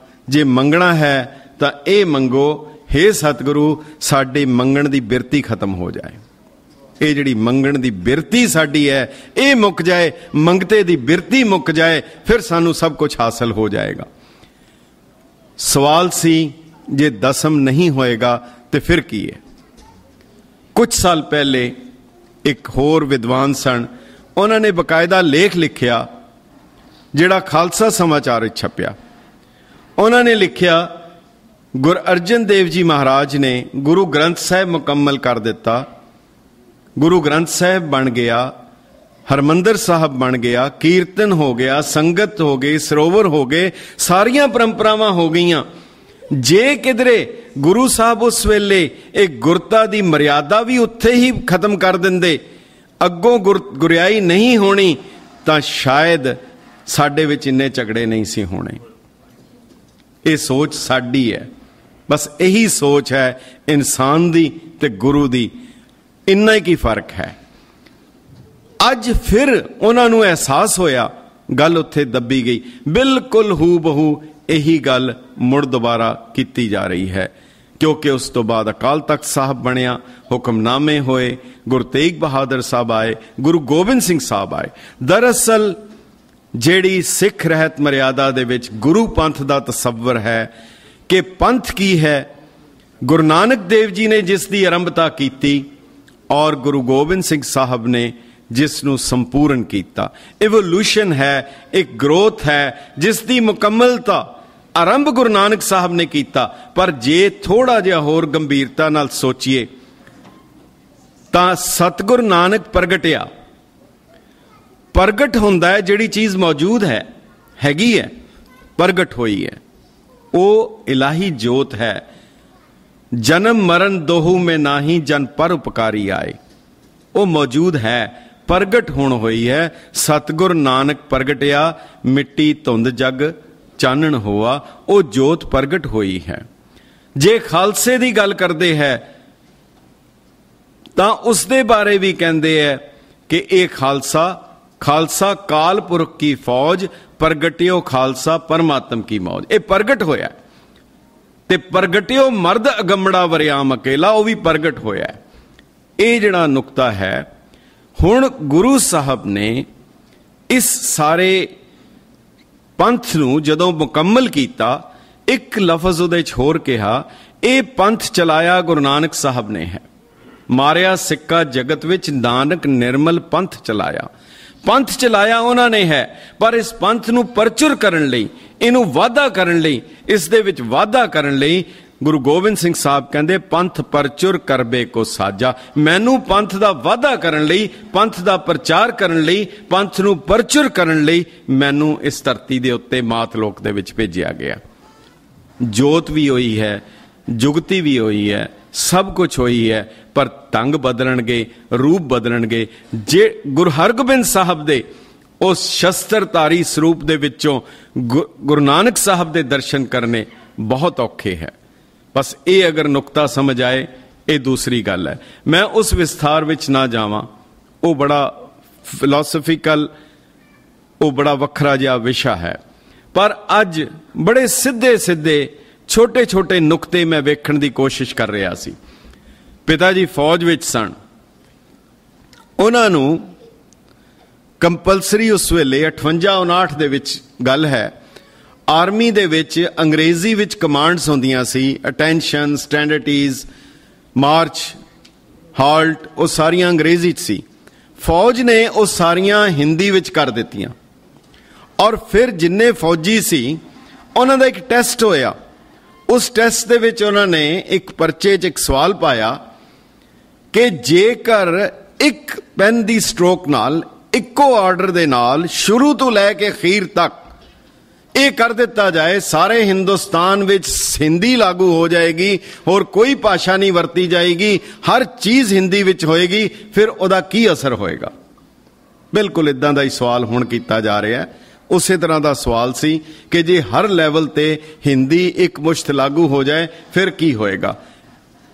जे मंगना है तो ये मंगो, हे सतगुरु साडे मंगण दी बिरती खत्म हो जाए। ये जिहड़ी मंगण दी बिरती साडी है ये मुक जाए, मंगते दी बिरती मुक जाए, फिर सानू सब कुछ हासिल हो जाएगा। सवाल सी, जे दसम नहीं होएगा तो फिर की है? कुछ साल पहले एक होर विद्वान सन, उन्होंने बकायदा लेख लिखिया जिहड़ा खालसा समाचार छपया। उन्होंने लिखिया, गुरु अर्जन देव जी महाराज ने गुरु ग्रंथ साहिब मुकम्मल कर दिता, गुरु ग्रंथ साहिब बन गया, हरमंदर साहब बन गया, कीर्तन हो गया, संगत हो गई, सरोवर हो गए, सारियां परंपरावां हो गईयां। जे किधरे गुरु साहब उस वेले एक गुरता दी मर्यादा भी उत्थे ही खत्म कर दिंदे, अगों गुरियाई नहीं होनी, तां शायद साडे विच इन्ने झगड़े नहीं सी होने। ये सोच साडी है, बस यही सोच है इंसान दी ते गुरु दी, इन्ना ही फर्क है। अज फिर उन्हां नूं एहसास होया, गल उत्थे दबी गई। बिल्कुल हू बहू यही गल मुड़ दोबारा की जा रही है, क्योंकि उस तो बाद अकाल तख्त साहब बनया, हुक्मनामे होए, गुरु तेग बहादुर साहब आए, गुरु गोबिंद सिंह साहब आए। दरअसल जेड़ी सिख रहत मर्यादा दे विच गुरु पंथ दा तसव्वुर है कि पंथ की है, गुरु नानक देव जी ने जिस दी आरंभता की और गुरु गोबिंद सिंह साहब ने जिसनू संपूर्ण किया। इवोल्यूशन है, एक ग्रोथ है जिसकी मुकम्मलता आरंभ गुरु नानक साहब ने किया। पर जे थोड़ा जिहा होर गंभीरता नाल सोचिए तां सतगुरु नानक प्रगटिया, प्रगट हुंदा है जिहड़ी चीज मौजूद है, हैगी है, प्रगट हुई है, वो इलाही जोत है। जन्म मरण दोहू में नाही, जन पर उपकारी आए, वो मौजूद है, प्रगट होण होई है। सतगुरु नानक प्रगटिया, मिट्टी धुंध जग चानण होआ, वो जोत प्रगट होई है। जे खालसे की गल करते हैं तां उस दे बारे भी कहते हैं कि यह खालसा ਖਾਲਸਾ ਕਾਲ ਪੁਰਖ ਕੀ ਫੌਜ, ਪ੍ਰਗਟਿਓ ਖਾਲਸਾ ਪਰਮਾਤਮ ਕੀ ਮੌਜ। ਇਹ ਪ੍ਰਗਟ ਹੋਇਆ ਤੇ ਪ੍ਰਗਟਿਓ ਮਰਦ ਅਗੰਮੜਾ ਵਰਿਆਮ ਅਕੇਲਾ, ਉਹ ਵੀ ਪ੍ਰਗਟ ਹੋਇਆ। ਇਹ ਜਿਹੜਾ ਨੁਕਤਾ ਹੈ, ਹੁਣ ਗੁਰੂ ਸਾਹਿਬ ਨੇ ਇਸ ਸਾਰੇ ਪੰਥ ਨੂੰ ਜਦੋਂ ਮੁਕੰਮਲ ਕੀਤਾ, ਇੱਕ ਲਫ਼ਜ਼ ਉਹਦੇ 'ਚ ਹੋਰ ਕਿਹਾ, ਇਹ ਪੰਥ ਚਲਾਇਆ ਗੁਰੂ ਨਾਨਕ ਸਾਹਿਬ ਨੇ ਹੈ। ਮਾਰਿਆ ਸਿੱਕਾ ਜਗਤ ਵਿੱਚ, ਨਾਨਕ ਨਿਰਮਲ ਪੰਥ ਚਲਾਇਆ। ਪੰਥ ਚਲਾਇਆ ਉਹਨਾਂ ਨੇ ਹੈ, ਪਰ ਇਸ ਪੰਥ ਨੂੰ ਪਰਚੁਰ ਕਰਨ ਲਈ, ਇਹਨੂੰ ਵਾਧਾ ਕਰਨ ਲਈ, ਇਸ ਦੇ ਵਿੱਚ ਵਾਧਾ ਕਰਨ ਲਈ ਗੁਰੂ ਗੋਬਿੰਦ ਸਿੰਘ ਸਾਹਿਬ ਕਹਿੰਦੇ, ਪੰਥ ਪਰਚੁਰ ਕਰਬੇ ਕੋ ਸਾਜਾ। ਮੈਨੂੰ ਪੰਥ ਦਾ ਵਾਧਾ ਕਰਨ ਲਈ, ਪੰਥ ਦਾ ਪ੍ਰਚਾਰ ਕਰਨ ਲਈ, ਪੰਥ ਨੂੰ ਪਰਚੁਰ ਕਰਨ ਲਈ ਮੈਨੂੰ ਇਸ ਧਰਤੀ ਦੇ ਉੱਤੇ ਮਾਤ ਲੋਕ ਦੇ ਵਿੱਚ ਭੇਜਿਆ ਗਿਆ। ਜੋਤ ਵੀ ਹੋਈ ਹੈ, ਜੁਗਤੀ ਵੀ ਹੋਈ ਹੈ, ਸਭ ਕੁਝ ਹੋਈ ਹੈ, ਪਰ ਢੰਗ ਬਦਲਣਗੇ, ਰੂਪ ਬਦਲਣਗੇ। ਜੇ ਗੁਰੂ ਹਰਗੋਬਿੰਦ ਸਾਹਿਬ ਦੇ ਉਸ ਸ਼ਸਤਰਧਾਰੀ ਸਰੂਪ ਦੇ ਵਿੱਚੋਂ ਗੁਰੂ ਨਾਨਕ ਸਾਹਿਬ ਦੇ ਦਰਸ਼ਨ ਕਰਨੇ ਬਹੁਤ ਔਖੇ ਹੈ। ਬਸ ਇਹ ਅਗਰ ਨੁਕਤਾ ਸਮਝ ਆਏ, ਇਹ ਦੂਸਰੀ ਗੱਲ ਹੈ। ਮੈਂ ਉਸ ਵਿਸਥਾਰ ਵਿੱਚ ਨਾ ਜਾਵਾਂ, ਉਹ ਬੜਾ ਫਿਲਾਸਫੀਕਲ, ਉਹ ਬੜਾ ਵੱਖਰਾ ਜਿਹਾ ਵਿਸ਼ਾ ਹੈ। ਪਰ ਅੱਜ ਬੜੇ ਸਿੱਧੇ ਸਿੱਧੇ ਛੋਟੇ ਛੋਟੇ ਨੁਕਤੇ ਮੈਂ ਵੇਖਣ ਦੀ ਕੋਸ਼ਿਸ਼ ਕਰ ਰਿਹਾ ਸੀ। ਪਿਤਾ ਜੀ ਫੌਜ ਵਿੱਚ ਸਨ, ਉਹਨਾਂ ਨੂੰ ਕੰਪਲਸਰੀ ਉਸ ਵੇਲੇ 58-59 ਦੇ ਵਿੱਚ ਗੱਲ ਹੈ, ਆਰਮੀ ਦੇ ਵਿੱਚ ਅੰਗਰੇਜ਼ੀ ਵਿੱਚ ਕਮਾਂਡਸ ਹੁੰਦੀਆਂ ਸੀ, ਅਟੈਂਸ਼ਨ, ਸਟੈਂਡਰਟੀਜ਼, ਮਾਰਚ, ਹਾਲਟ, ਉਹ ਸਾਰੀਆਂ ਅੰਗਰੇਜ਼ੀ 'ਚ ਸੀ। ਫੌਜ ਨੇ ਉਹ ਸਾਰੀਆਂ ਹਿੰਦੀ ਵਿੱਚ ਕਰ ਦਿੱਤੀਆਂ, ਔਰ ਫਿਰ ਜਿੰਨੇ ਫੌਜੀ ਸੀ ਉਹਨਾਂ ਦਾ ਇੱਕ ਟੈਸਟ ਹੋਇਆ। ਉਸ ਟੈਸਟ ਦੇ ਵਿੱਚ ਉਹਨਾਂ ਨੇ ਇੱਕ ਪਰਚੇ 'ਚ ਇੱਕ ਸਵਾਲ ਪਾਇਆ ਕਿ ਜੇਕਰ ਇੱਕ ਪੈਨ ਦੀ ਸਟ੍ਰੋਕ ਨਾਲ, ਇੱਕੋ ਆਰਡਰ ਦੇ ਨਾਲ, ਸ਼ੁਰੂ ਤੋਂ ਲੈ ਕੇ ਅਖੀਰ ਤੱਕ ਇਹ ਕਰ ਦਿੱਤਾ ਜਾਏ, ਸਾਰੇ ਹਿੰਦੁਸਤਾਨ ਵਿੱਚ ਹਿੰਦੀ ਲਾਗੂ ਹੋ ਜਾਏਗੀ, ਹੋਰ ਕੋਈ ਭਾਸ਼ਾ ਨਹੀਂ ਵਰਤੀ ਜਾਏਗੀ, ਹਰ ਚੀਜ਼ ਹਿੰਦੀ ਵਿੱਚ ਹੋਏਗੀ, ਫਿਰ ਉਹਦਾ ਕੀ ਅਸਰ ਹੋਏਗਾ। ਬਿਲਕੁਲ ਇਦਾਂ ਦਾ ਹੀ ਸਵਾਲ ਹੁਣ ਕੀਤਾ ਜਾ ਰਿਹਾ ਹੈ। ਉਸੇ ਤਰ੍ਹਾਂ ਦਾ ਸਵਾਲ ਸੀ ਕਿ ਜੇ ਹਰ ਲੈਵਲ ਤੇ ਹਿੰਦੀ ਇੱਕ ਮੁਸ਼ਤ ਲਾਗੂ ਹੋ ਜਾਏ, ਫਿਰ ਕੀ ਹੋਏਗਾ।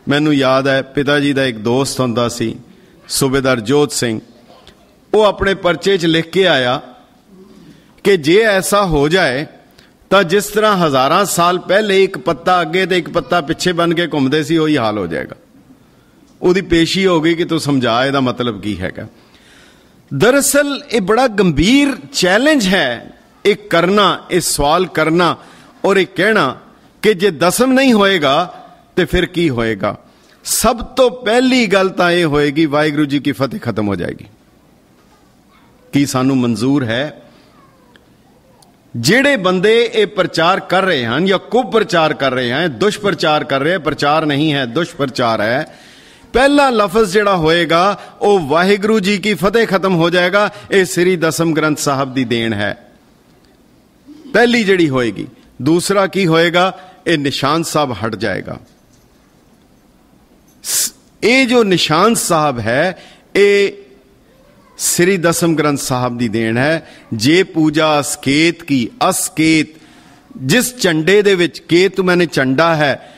ਮੈਨੂੰ ਯਾਦ ਹੈ, ਪਿਤਾ ਜੀ ਦਾ ਇੱਕ ਦੋਸਤ ਹੁੰਦਾ ਸੀ, ਸੂਬੇਦਾਰ ਜੋਤ ਸਿੰਘ, ਉਹ ਆਪਣੇ ਪਰਚੇ 'ਚ ਲਿਖ ਕੇ ਆਇਆ ਕਿ ਜੇ ਐਸਾ ਹੋ ਜਾਏ ਤਾਂ ਜਿਸ ਤਰ੍ਹਾਂ ਹਜ਼ਾਰਾਂ ਸਾਲ ਪਹਿਲੇ ਇੱਕ ਪੱਤਾ ਅੱਗੇ ਤੇ ਇੱਕ ਪੱਤਾ ਪਿੱਛੇ ਬਣ ਕੇ ਘੁੰਮਦੇ ਸੀ, ਉਹੀ ਹਾਲ ਹੋ ਜਾਏਗਾ। ਉਹਦੀ ਪੇਸ਼ੀ ਹੋ ਗਈ ਕਿ ਤੂੰ ਸਮਝਾ ਇਹਦਾ ਮਤਲਬ ਕੀ ਹੈਗਾ। ਦਰਅਸਲ ਇਹ ਬੜਾ ਗੰਭੀਰ ਚੈਲੰਜ ਹੈ ਇਹ ਕਰਨਾ, ਇਹ ਸਵਾਲ ਕਰਨਾ ਔਰ ਇਹ ਕਹਿਣਾ ਕਿ ਜੇ ਦਸਮ ਨਹੀਂ ਹੋਏਗਾ ਤੇ ਫਿਰ ਕੀ ਹੋਏਗਾ। ਸਭ ਤੋਂ ਪਹਿਲੀ ਗੱਲ ਤਾਂ ਇਹ ਹੋਏਗੀ, ਵਾਹਿਗੁਰੂ ਜੀ ਕੀ ਫਤਿਹ ਖਤਮ ਹੋ ਜਾਏਗੀ। ਕੀ ਸਾਨੂੰ ਮਨਜ਼ੂਰ ਹੈ? ਜਿਹੜੇ ਬੰਦੇ ਇਹ ਪ੍ਰਚਾਰ ਕਰ ਰਹੇ ਹਨ ਜਾਂ ਕੁਪ੍ਰਚਾਰ ਕਰ ਰਹੇ ਹਨ, ਦੁਸ਼ਪ੍ਰਚਾਰ ਕਰ ਰਹੇ, ਪ੍ਰਚਾਰ ਨਹੀਂ ਹੈ, ਦੁਸ਼ਪ੍ਰਚਾਰ ਹੈ, ਪਹਿਲਾ ਲਫ਼ਜ਼ ਜਿਹੜਾ ਹੋਏਗਾ ਉਹ ਵਾਹਿਗੁਰੂ ਜੀ ਕੀ ਫਤਿਹ ਖਤਮ ਹੋ ਜਾਏਗਾ। ਇਹ ਸ੍ਰੀ ਦਸਮ ਗ੍ਰੰਥ ਸਾਹਿਬ ਦੀ ਦੇਣ ਹੈ, ਪਹਿਲੀ ਜਿਹੜੀ ਹੋਏਗੀ। ਦੂਸਰਾ ਕੀ ਹੋਏਗਾ? ਇਹ ਨਿਸ਼ਾਨ ਸਾਹਿਬ ਹਟ ਜਾਏਗਾ। ਇਹ ਜੋ ਨਿਸ਼ਾਨ ਸਾਹਿਬ ਹੈ, ਇਹ ਸ੍ਰੀ ਦਸਮ ਗ੍ਰੰਥ ਸਾਹਿਬ ਦੀ ਦੇਣ ਹੈ। ਜੇ ਪੂਜਾ ਅਸਕੇਤ ਕੀ, ਅਸਕੇਤ ਜਿਸ ਝੰਡੇ ਦੇ ਵਿੱਚ, ਕੇਤ ਮੈਨੇ ਝੰਡਾ ਹੈ,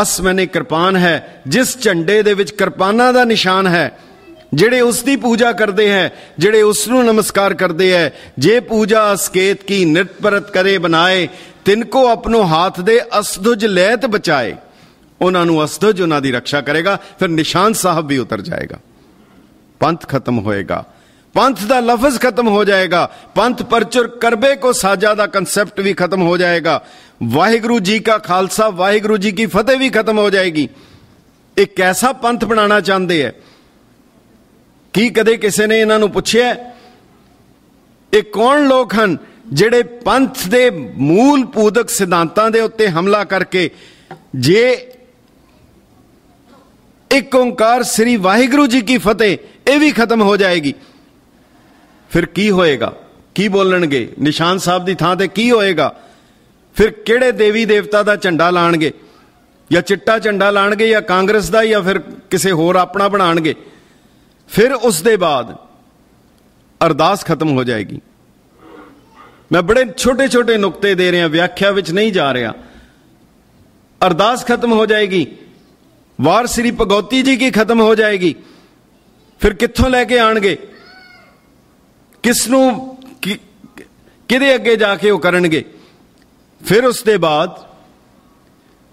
ਅਸ ਮੈਨੇ ਕਿਰਪਾਨ ਹੈ, ਜਿਸ ਝੰਡੇ ਦੇ ਵਿੱਚ ਕਿਰਪਾਨਾਂ ਦਾ ਨਿਸ਼ਾਨ ਹੈ, ਜਿਹੜੇ ਉਸ ਦੀ ਪੂਜਾ ਕਰਦੇ ਹੈ, ਜਿਹੜੇ ਉਸ ਨੂੰ ਨਮਸਕਾਰ ਕਰਦੇ ਹੈ। ਜੇ ਪੂਜਾ ਅਸਕੇਤ ਕੀ ਨਿਤ ਪਰਤ ਕਰੇ ਬਣਾਏ, ਤਿਨਕੋ ਆਪਣੋ ਹਾਥ ਦੇ ਅਸਦੁਜ ਲੈਤ ਬਚਾਏ। ਉਹਨਾਂ ਨੂੰ ਅਸਦੁਜ ਉਹਨਾਂ ਦੀ ਰੱਖਿਆ ਕਰੇਗਾ। ਫਿਰ ਨਿਸ਼ਾਨ ਸਾਹਿਬ ਵੀ ਉਤਰ ਜਾਏਗਾ, ਪੰਥ ਖਤਮ ਹੋਏਗਾ, ਪੰਥ ਦਾ ਲਫ਼ਜ਼ ਖਤਮ ਹੋ ਜਾਏਗਾ, ਪੰਥ ਪਰਚੁਰ ਕਰਬੇ ਕੋ ਸਾਜਾ ਦਾ ਕੰਸੈਪਟ ਵੀ ਖਤਮ ਹੋ ਜਾਏਗਾ, ਵਾਹਿਗੁਰੂ ਜੀ ਕਾ ਖਾਲਸਾ ਵਾਹਿਗੁਰੂ ਜੀ ਕੀ ਫਤਿਹ ਵੀ ਖਤਮ ਹੋ ਜਾਏਗੀ। ਇਹ ਕੈਸਾ ਪੰਥ ਬਣਾਉਣਾ ਚਾਹੁੰਦੇ ਹੈ? ਕੀ ਕਦੇ ਕਿਸੇ ਨੇ ਇਹਨਾਂ ਨੂੰ ਪੁੱਛਿਆ ਇਹ ਕੌਣ ਲੋਕ ਹਨ ਜਿਹੜੇ ਪੰਥ ਦੇ ਮੂਲ ਪੂਦਕ ਸਿਧਾਂਤਾਂ ਦੇ ਉੱਤੇ ਹਮਲਾ ਕਰਕੇ, ਜੇ ਇੱਕ ਓੰਕਾਰ ਸ੍ਰੀ ਵਾਹਿਗੁਰੂ ਜੀ ਕੀ ਫਤਿਹ ਇਹ ਵੀ ਖਤਮ ਹੋ ਜਾਏਗੀ, ਫਿਰ ਕੀ ਹੋਏਗਾ? ਕੀ ਬੋਲਣਗੇ? ਨਿਸ਼ਾਨ ਸਾਹਿਬ ਦੀ ਥਾਂ ਤੇ ਕੀ ਹੋਏਗਾ? ਫਿਰ ਕਿਹੜੇ ਦੇਵੀ ਦੇਵਤਾ ਦਾ ਝੰਡਾ ਲਾਣਗੇ? ਜਾਂ ਚਿੱਟਾ ਝੰਡਾ ਲਾਣਗੇ, ਜਾਂ ਕਾਂਗਰਸ ਦਾ, ਜਾਂ ਫਿਰ ਕਿਸੇ ਹੋਰ ਆਪਣਾ ਬਣਾਣਗੇ। ਫਿਰ ਉਸ ਦੇ ਬਾਅਦ ਅਰਦਾਸ ਖਤਮ ਹੋ ਜਾਏਗੀ। ਮੈਂ ਬੜੇ ਛੋਟੇ ਛੋਟੇ ਨੁਕਤੇ ਦੇ ਰਿਹਾ, ਵਿਆਖਿਆ ਵਿੱਚ ਨਹੀਂ ਜਾ ਰਿਹਾ। ਅਰਦਾਸ ਖਤਮ ਹੋ ਜਾਏਗੀ, ਵਾਰ ਸ੍ਰੀ ਭਗਉਤੀ ਜੀ ਕੀ ਖਤਮ ਹੋ ਜਾਏਗੀ। ਫਿਰ ਕਿੱਥੋਂ ਲੈ ਕੇ ਆਣਗੇ? ਕਿਸ ਨੂੰ ਕਿਹਦੇ ਅੱਗੇ ਜਾ ਕੇ ਉਹ ਕਰਨਗੇ। ਫਿਰ ਉਸ ਦੇ ਬਾਅਦ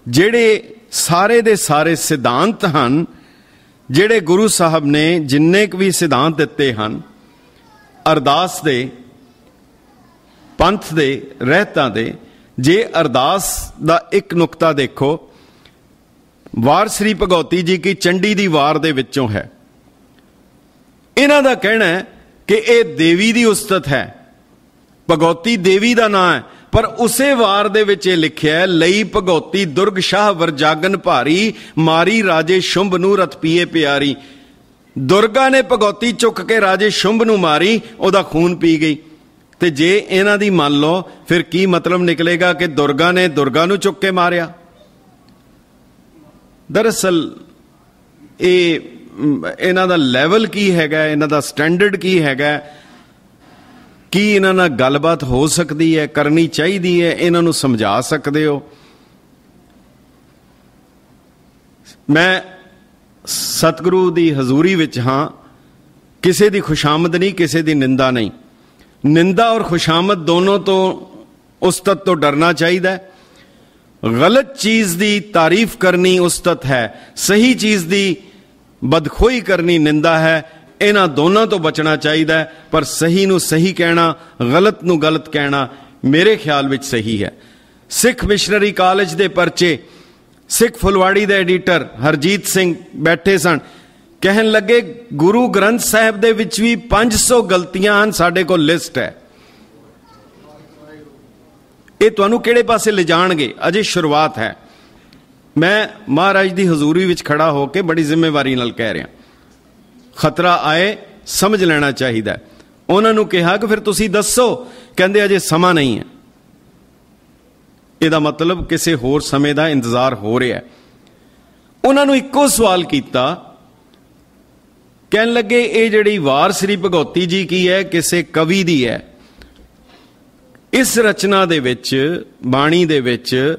ਜਿਹੜੇ ਸਾਰੇ ਦੇ ਸਾਰੇ ਸਿਧਾਂਤ ਹਨ, ਜਿਹੜੇ ਗੁਰੂ ਸਾਹਿਬ ਨੇ ਜਿੰਨੇ ਕੁ ਵੀ ਸਿਧਾਂਤ ਦਿੱਤੇ ਹਨ ਅਰਦਾਸ ਦੇ, ਪੰਥ ਦੇ, ਰਹਿਤਾਂ ਦੇ, ਜੇ ਅਰਦਾਸ ਦਾ ਇੱਕ ਨੁਕਤਾ ਦੇਖੋ, ਵਾਰ ਸ੍ਰੀ ਭਗਉਤੀ ਜੀ ਕੀ ਚੰਡੀ ਦੀ ਵਾਰ ਦੇ ਵਿੱਚੋਂ ਹੈ। ਇਹਨਾਂ ਦਾ ਕਹਿਣਾ ਹੈ ਕਿ ਇਹ ਦੇਵੀ ਦੀ ਉਸਤਤ ਹੈ, ਭਗਉਤੀ ਦੇਵੀ ਦਾ ਨਾਂ ਹੈ, ਪਰ ਉਸੇ ਵਾਰ ਦੇ ਵਿੱਚ ਇਹ ਲਿਖਿਆ ਹੈ, ਲਈ ਭਗਉਤੀ ਦੁਰਗ ਸ਼ਾਹ ਵਰਜਾਗਨ ਭਾਰੀ, ਮਾਰੀ ਰਾਜੇ ਸ਼ੁੰਭ ਨੂੰ ਰਤ ਪੀਏ ਪਿਆਰੀ। ਦੁਰਗਾ ਨੇ ਭਗਉਤੀ ਚੁੱਕ ਕੇ ਰਾਜੇ ਸ਼ੁੰਭ ਨੂੰ ਮਾਰੀ, ਉਹਦਾ ਖੂਨ ਪੀ ਗਈ। ਤੇ ਜੇ ਇਹਨਾਂ ਦੀ ਮੰਨ ਲਓ, ਫਿਰ ਕੀ ਮਤਲਬ ਨਿਕਲੇਗਾ ਕਿ ਦੁਰਗਾ ਨੇ ਦੁਰਗਾ ਨੂੰ ਚੁੱਕ ਕੇ ਮਾਰਿਆ। ਦਰਅਸਲ ਇਹ ਇਹਨਾਂ ਦਾ ਲੈਵਲ ਕੀ ਹੈਗਾ, ਇਹਨਾਂ ਦਾ ਸਟੈਂਡਰਡ ਕੀ ਹੈਗਾ, ਕੀ ਇਹਨਾਂ ਨਾਲ ਗੱਲਬਾਤ ਹੋ ਸਕਦੀ ਹੈ, ਕਰਨੀ ਚਾਹੀਦੀ ਹੈ, ਇਹਨਾਂ ਨੂੰ ਸਮਝਾ ਸਕਦੇ ਹੋ। ਮੈਂ ਸਤਿਗੁਰੂ ਦੀ ਹਜ਼ੂਰੀ ਵਿੱਚ ਹਾਂ, ਕਿਸੇ ਦੀ ਖੁਸ਼ਾਮਦ ਨਹੀਂ, ਕਿਸੇ ਦੀ ਨਿੰਦਾ ਨਹੀਂ। ਨਿੰਦਾ ਔਰ ਖੁਸ਼ਾਮਦ ਦੋਨੋਂ ਤੋਂ ਉਸਤਤ ਤੋਂ ਡਰਨਾ ਚਾਹੀਦਾ ਹੈ। ਗਲਤ ਚੀਜ਼ ਦੀ ਤਾਰੀਫ ਕਰਨੀ ਉਸਤਤ ਹੈ, ਸਹੀ ਚੀਜ਼ ਦੀ ਬਦਖੋਈ ਕਰਨੀ ਨਿੰਦਾ ਹੈ। ਇਹਨਾਂ ਦੋਨਾਂ ਤੋਂ ਬਚਣਾ ਚਾਹੀਦਾ ਹੈ। ਪਰ ਸਹੀ ਨੂੰ ਸਹੀ ਕਹਿਣਾ, ਗਲਤ ਨੂੰ ਗਲਤ ਕਹਿਣਾ ਮੇਰੇ ਖਿਆਲ ਵਿੱਚ ਸਹੀ ਹੈ। ਸਿੱਖ ਮਿਸ਼ਨਰੀ ਕਾਲਜ ਦੇ ਪਰਚੇ, ਸਿੱਖ ਫੁਲਵਾੜੀ ਦੇ ਐਡੀਟਰ ਹਰਜੀਤ ਸਿੰਘ ਬੈਠੇ ਸਨ, ਕਹਿਣ ਲੱਗੇ ਗੁਰੂ ਗ੍ਰੰਥ ਸਾਹਿਬ ਦੇ ਵਿੱਚ ਵੀ 500 ਗਲਤੀਆਂ ਹਨ, ਸਾਡੇ ਕੋਲ ਲਿਸਟ ਹੈ। ਇਹ ਤੁਹਾਨੂੰ ਕਿਹੜੇ ਪਾਸੇ ਲਿਜਾਣਗੇ? ਅਜੇ ਸ਼ੁਰੂਆਤ ਹੈ। ਮੈਂ ਮਹਾਰਾਜ ਦੀ ਹਜ਼ੂਰੀ ਵਿੱਚ ਖੜਾ ਹੋ ਕੇ ਬੜੀ ਜ਼ਿੰਮੇਵਾਰੀ ਨਾਲ ਕਹਿ ਰਿਹਾ, ਖਤਰਾ ਆਏ ਸਮਝ ਲੈਣਾ ਚਾਹੀਦਾ। ਉਹਨਾਂ ਨੂੰ ਕਿਹਾ ਕਿ ਫਿਰ ਤੁਸੀਂ ਦੱਸੋ, ਕਹਿੰਦੇ ਅਜੇ ਸਮਾਂ ਨਹੀਂ ਹੈ। ਇਹਦਾ ਮਤਲਬ ਕਿਸੇ ਹੋਰ ਸਮੇਂ ਦਾ ਇੰਤਜ਼ਾਰ ਹੋ ਰਿਹਾ। ਉਹਨਾਂ ਨੂੰ ਇੱਕੋ ਸਵਾਲ ਕੀਤਾ, ਕਹਿਣ ਲੱਗੇ ਇਹ ਜਿਹੜੀ ਵਾਰ ਸ੍ਰੀ ਭਗਉਤੀ ਜੀ ਕੀ ਹੈ, ਕਿਸੇ ਕਵੀ ਦੀ ਹੈ। ਇਸ ਰਚਨਾ ਦੇ ਵਿੱਚ, ਬਾਣੀ ਦੇ ਵਿੱਚ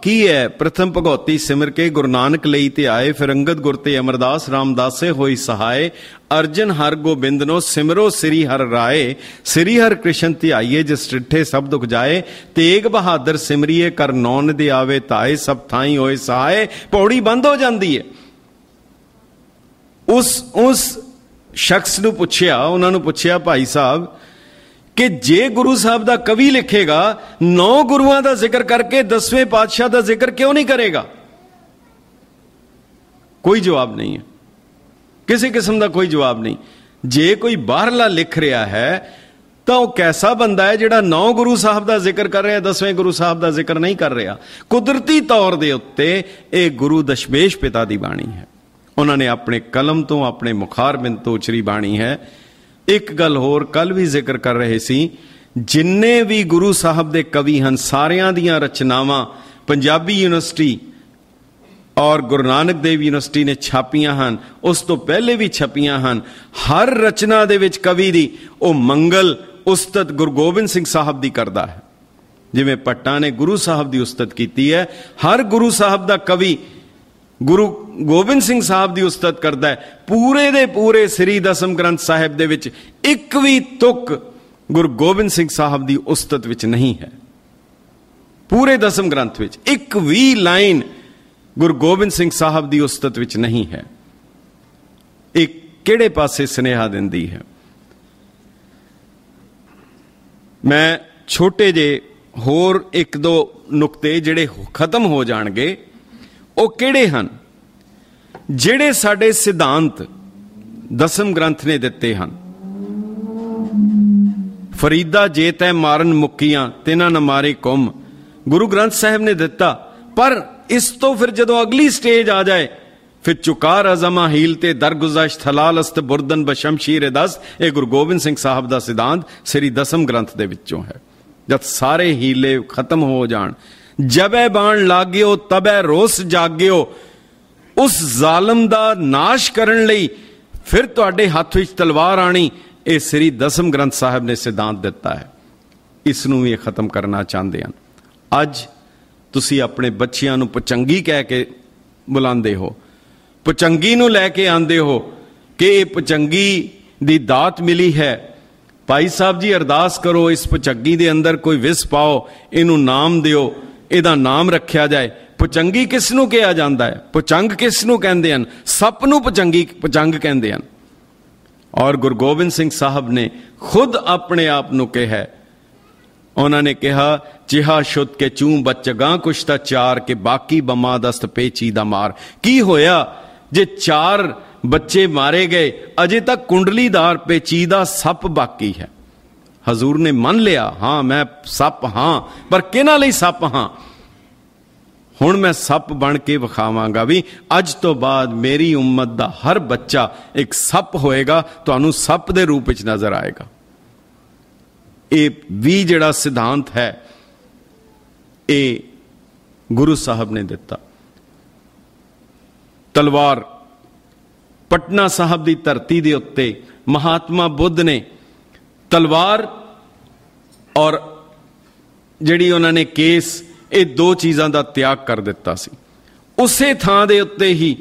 ਕੀ ਹੈ? ਪ੍ਰਥਮ ਭਗਉਤੀ ਸਿਮਰ ਕੇ ਗੁਰੂ ਨਾਨਕ ਲਈ ਤੇ ਆਏ, ਫਿਰ ਅੰਗਦ ਗੁਰ ਤੇ ਅਮਰਦਾਸ ਰਾਮਦਾਸੇ ਹੋਈ ਸਹਾਏ। ਅਰਜਨ ਹਰ ਗੋਬਿੰਦ ਨੋ ਸਿਮਰੋ ਸ੍ਰੀ ਹਰਿ ਰਾਏ, ਸ੍ਰੀ ਹਰਿ ਕ੍ਰਿਸ਼ਨ ਧਿਆਈਏ ਜਿਸ ਡਿਠੇ ਸਭ ਦੁਖ ਜਾਏ। ਤੇਗ ਬਹਾਦਰ ਸਿਮਰੀਏ ਕਰ ਨੌਨ ਦੇ ਆਵੇ ਧਾਏ, ਸਭ ਥਾਈ ਹੋਏ ਸਹਾਏ। ਪੌੜੀ ਬੰਦ ਹੋ ਜਾਂਦੀ ਹੈ। ਉਸ ਸ਼ਖਸ ਨੂੰ ਪੁੱਛਿਆ, ਉਹਨਾਂ ਨੂੰ ਪੁੱਛਿਆ, ਭਾਈ ਸਾਹਿਬ ਕਿ ਜੇ ਗੁਰੂ ਸਾਹਿਬ ਦਾ ਕਵੀ ਲਿਖੇਗਾ 9 ਗੁਰੂਆਂ ਦਾ ਜ਼ਿਕਰ ਕਰਕੇ 10ਵੇਂ ਪਾਤਸ਼ਾਹ ਦਾ ਜ਼ਿਕਰ ਕਿਉਂ ਨਹੀਂ ਕਰੇਗਾ? ਕੋਈ ਜਵਾਬ ਨਹੀਂ ਹੈ, ਕਿਸੇ ਕਿਸਮ ਦਾ ਕੋਈ ਜਵਾਬ ਨਹੀਂ। ਜੇ ਕੋਈ ਬਾਹਰਲਾ ਲਿਖ ਰਿਹਾ ਹੈ ਤਾਂ ਉਹ ਕੈਸਾ ਬੰਦਾ ਹੈ ਜਿਹੜਾ 9 ਗੁਰੂ ਸਾਹਿਬ ਦਾ ਜ਼ਿਕਰ ਕਰ ਰਿਹਾ, 10ਵੇਂ ਗੁਰੂ ਸਾਹਿਬ ਦਾ ਜ਼ਿਕਰ ਨਹੀਂ ਕਰ ਰਿਹਾ। ਕੁਦਰਤੀ ਤੌਰ ਦੇ ਉੱਤੇ ਇਹ ਗੁਰੂ ਦਸ਼ਮੇਸ਼ ਪਿਤਾ ਦੀ ਬਾਣੀ ਹੈ। ਉਹਨਾਂ ਨੇ ਆਪਣੇ ਕਲਮ ਤੋਂ, ਆਪਣੇ ਮੁਖਾਰਬਿੰਦ ਤੋਂ ਉਚਰੀ ਬਾਣੀ ਹੈ। ਇੱਕ ਗੱਲ ਹੋਰ ਕੱਲ ਵੀ ਜ਼ਿਕਰ ਕਰ ਰਹੇ ਸੀ, ਜਿੰਨੇ ਵੀ ਗੁਰੂ ਸਾਹਿਬ ਦੇ ਕਵੀ ਹਨ, ਸਾਰਿਆਂ ਦੀਆਂ ਰਚਨਾਵਾਂ ਪੰਜਾਬੀ ਯੂਨੀਵਰਸਿਟੀ ਔਰ ਗੁਰੂ ਨਾਨਕ ਦੇਵ ਯੂਨੀਵਰਸਿਟੀ ਨੇ ਛਾਪੀਆਂ ਹਨ, ਉਸ ਤੋਂ ਪਹਿਲੇ ਵੀ ਛਪੀਆਂ ਹਨ। ਹਰ ਰਚਨਾ ਦੇ ਵਿੱਚ ਕਵੀ ਦੀ ਉਹ ਮੰਗਲ ਉਸਤਤ ਗੁਰੂ ਗੋਬਿੰਦ ਸਿੰਘ ਸਾਹਿਬ ਦੀ ਕਰਦਾ ਹੈ। ਜਿਵੇਂ ਭੱਟਾਂ ਨੇ ਗੁਰੂ ਸਾਹਿਬ ਦੀ ਉਸਤਤ ਕੀਤੀ ਹੈ, ਹਰ ਗੁਰੂ ਸਾਹਿਬ ਦਾ ਕਵੀ ਗੁਰੂ ਗੋਬਿੰਦ ਸਿੰਘ ਸਾਹਿਬ ਦੀ ਉਸਤਤ ਕਰਦਾ ਹੈ। ਪੂਰੇ ਦੇ ਪੂਰੇ ਸ੍ਰੀ ਦਸਮ ਗ੍ਰੰਥ ਸਾਹਿਬ ਦੇ ਵਿੱਚ ਇੱਕ ਵੀ ਤੁਕ ਗੁਰੂ ਗੋਬਿੰਦ ਸਿੰਘ ਸਾਹਿਬ ਦੀ ਉਸਤਤ ਵਿੱਚ ਨਹੀਂ ਹੈ। ਪੂਰੇ ਦਸਮ ਗ੍ਰੰਥ ਵਿੱਚ ਇੱਕ ਵੀ ਲਾਈਨ ਗੁਰੂ ਗੋਬਿੰਦ ਸਿੰਘ ਸਾਹਿਬ ਦੀ ਉਸਤਤ ਵਿੱਚ ਨਹੀਂ ਹੈ। ਇਹ ਕਿਹੜੇ ਪਾਸੇ ਸੁਨੇਹਾ ਦਿੰਦੀ ਹੈ? ਮੈਂ ਛੋਟੇ ਜਿਹੇ ਹੋਰ 1-2 ਨੁਕਤੇ ਜਿਹੜੇ ਖਤਮ ਹੋ ਜਾਣਗੇ, ਉਹ ਕਿਹੜੇ ਹਨ? ਜਿਹੜੇ ਸਾਡੇ ਸਿਧਾਂਤ ਦਸਮ ਗ੍ਰੰਥ ਨੇ ਦਿੱਤੇ ਹਨ। ਫਰੀਦਾ ਜੇ ਤੈ ਮਾਰਨ ਮੁੱਕੀਆਂ ਤਿਨਾਂ ਨ ਮਾਰੇ ਕੁੰਮ, ਗੁਰੂ ਗ੍ਰੰਥ ਸਾਹਿਬ ਨੇ ਦਿੱਤਾ। ਪਰ ਇਸ ਤੋਂ ਫਿਰ ਜਦੋਂ ਅਗਲੀ ਸਟੇਜ ਆ ਜਾਏ, ਫਿਰ ਚੁਕਾਰ ਅਜ਼ਮਾ ਹੀਲ ਤੇ ਦਰਗੁਜ਼ਸ਼ ਥਲਾਲਸਤ ਬੁਰਦਨ ਬਸ਼ਮਸ਼ੀਰ ਦਸ, ਇਹ ਗੁਰੂ ਗੋਬਿੰਦ ਸਿੰਘ ਸਾਹਿਬ ਦਾ ਸਿਧਾਂਤ ਸ੍ਰੀ ਦਸਮ ਗ੍ਰੰਥ ਦੇ ਵਿੱਚੋਂ ਹੈ। ਜਦ ਸਾਰੇ ਹੀਲੇ ਖਤਮ ਹੋ ਜਾਣ, ਜਬੈ ਬਾਣ ਲਾਗਿਓ ਤਬੈ ਰੋਸ ਜਾਗਿਓ, ਉਸ ਜ਼ਾਲਮ ਦਾ ਨਾਸ਼ ਕਰਨ ਲਈ ਫਿਰ ਤੁਹਾਡੇ ਹੱਥ ਵਿੱਚ ਤਲਵਾਰ ਆਣੀ, ਇਹ ਸ੍ਰੀ ਦਸਮ ਗ੍ਰੰਥ ਸਾਹਿਬ ਨੇ ਸਿਧਾਂਤ ਦਿੱਤਾ ਹੈ। ਇਸ ਨੂੰ ਵੀ ਇਹ ਖਤਮ ਕਰਨਾ ਚਾਹੁੰਦੇ ਹਨ। ਅੱਜ ਤੁਸੀਂ ਆਪਣੇ ਬੱਚਿਆਂ ਨੂੰ ਪਚੰਗੀ ਕਹਿ ਕੇ ਬੁਲਾਉਂਦੇ ਹੋ, ਪਚੰਗੀ ਨੂੰ ਲੈ ਕੇ ਆਉਂਦੇ ਹੋ ਕਿ ਇਹ ਪਚੰਗੀ ਦੀ ਦਾਤ ਮਿਲੀ ਹੈ, ਭਾਈ ਸਾਹਿਬ ਜੀ ਅਰਦਾਸ ਕਰੋ, ਇਸ ਪੁਚੰਗੀ ਦੇ ਅੰਦਰ ਕੋਈ ਵਿਸ ਪਾਓ, ਇਹਨੂੰ ਨਾਮ ਦਿਓ, ਇਹਦਾ ਨਾਮ ਰੱਖਿਆ ਜਾਏ। ਪੁਚੰਗੀ ਕਿਸ ਨੂੰ ਕਿਹਾ ਜਾਂਦਾ ਹੈ? ਪੁਚੰਗ ਕਿਸ ਨੂੰ ਕਹਿੰਦੇ ਹਨ? ਸੱਪ ਨੂੰ ਪੁਚੰਗ ਕਹਿੰਦੇ ਹਨ। ਔਰ ਗੁਰੂ ਗੋਬਿੰਦ ਸਿੰਘ ਸਾਹਿਬ ਨੇ ਖੁਦ ਆਪਣੇ ਆਪ ਨੂੰ ਕਿਹਾ, ਉਹਨਾਂ ਨੇ ਕਿਹਾ, ਚਿਹਾ ਸ਼ੁੱਧ ਕੇ ਚੂੰ ਬੱਚਗਾਂ ਕੁਛ ਤਾਂ ਚਾਰ ਕੇ ਬਾਕੀ ਬਮਾ ਦਸਤ ਪੇਚੀ ਦਾ ਮਾਰ। ਕੀ ਹੋਇਆ ਜੇ 4 ਬੱਚੇ ਮਾਰੇ ਗਏ, ਅਜੇ ਤੱਕ ਕੁੰਡਲੀਦਾਰ ਪੇਚੀਦਾ ਸੱਪ ਬਾਕੀ ਹੈ। ਹਜ਼ੂਰ ਨੇ ਮੰਨ ਲਿਆ, ਹਾਂ ਮੈਂ ਸੱਪ ਹਾਂ, ਪਰ ਕਿਹਨਾਂ ਲਈ ਸੱਪ ਹਾਂ? ਹੁਣ ਮੈਂ ਸੱਪ ਬਣ ਕੇ ਵਿਖਾਵਾਂਗਾ ਵੀ ਅੱਜ ਤੋਂ ਬਾਅਦ ਮੇਰੀ ਉਮਤ ਦਾ ਹਰ ਬੱਚਾ ਇੱਕ ਸੱਪ ਹੋਏਗਾ, ਤੁਹਾਨੂੰ ਸੱਪ ਦੇ ਰੂਪ ਵਿੱਚ ਨਜ਼ਰ ਆਏਗਾ। ਇਹ ਵੀ ਜਿਹੜਾ ਸਿਧਾਂਤ ਹੈ ਇਹ ਗੁਰੂ ਸਾਹਿਬ ਨੇ ਦਿੱਤਾ। ਤਲਵਾਰ, ਪਟਨਾ ਸਾਹਿਬ ਦੀ ਧਰਤੀ ਦੇ ਉੱਤੇ ਮਹਾਤਮਾ ਬੁੱਧ ਨੇ ਤਲਵਾਰ ਔਰ ਜਿਹੜੀ ਉਹਨਾਂ ਨੇ ਕੇਸ, ਇਹ 2 ਚੀਜ਼ਾਂ ਦਾ ਤਿਆਗ ਕਰ ਦਿੱਤਾ ਸੀ। ਉਸੇ ਥਾਂ ਦੇ ਉੱਤੇ ਹੀ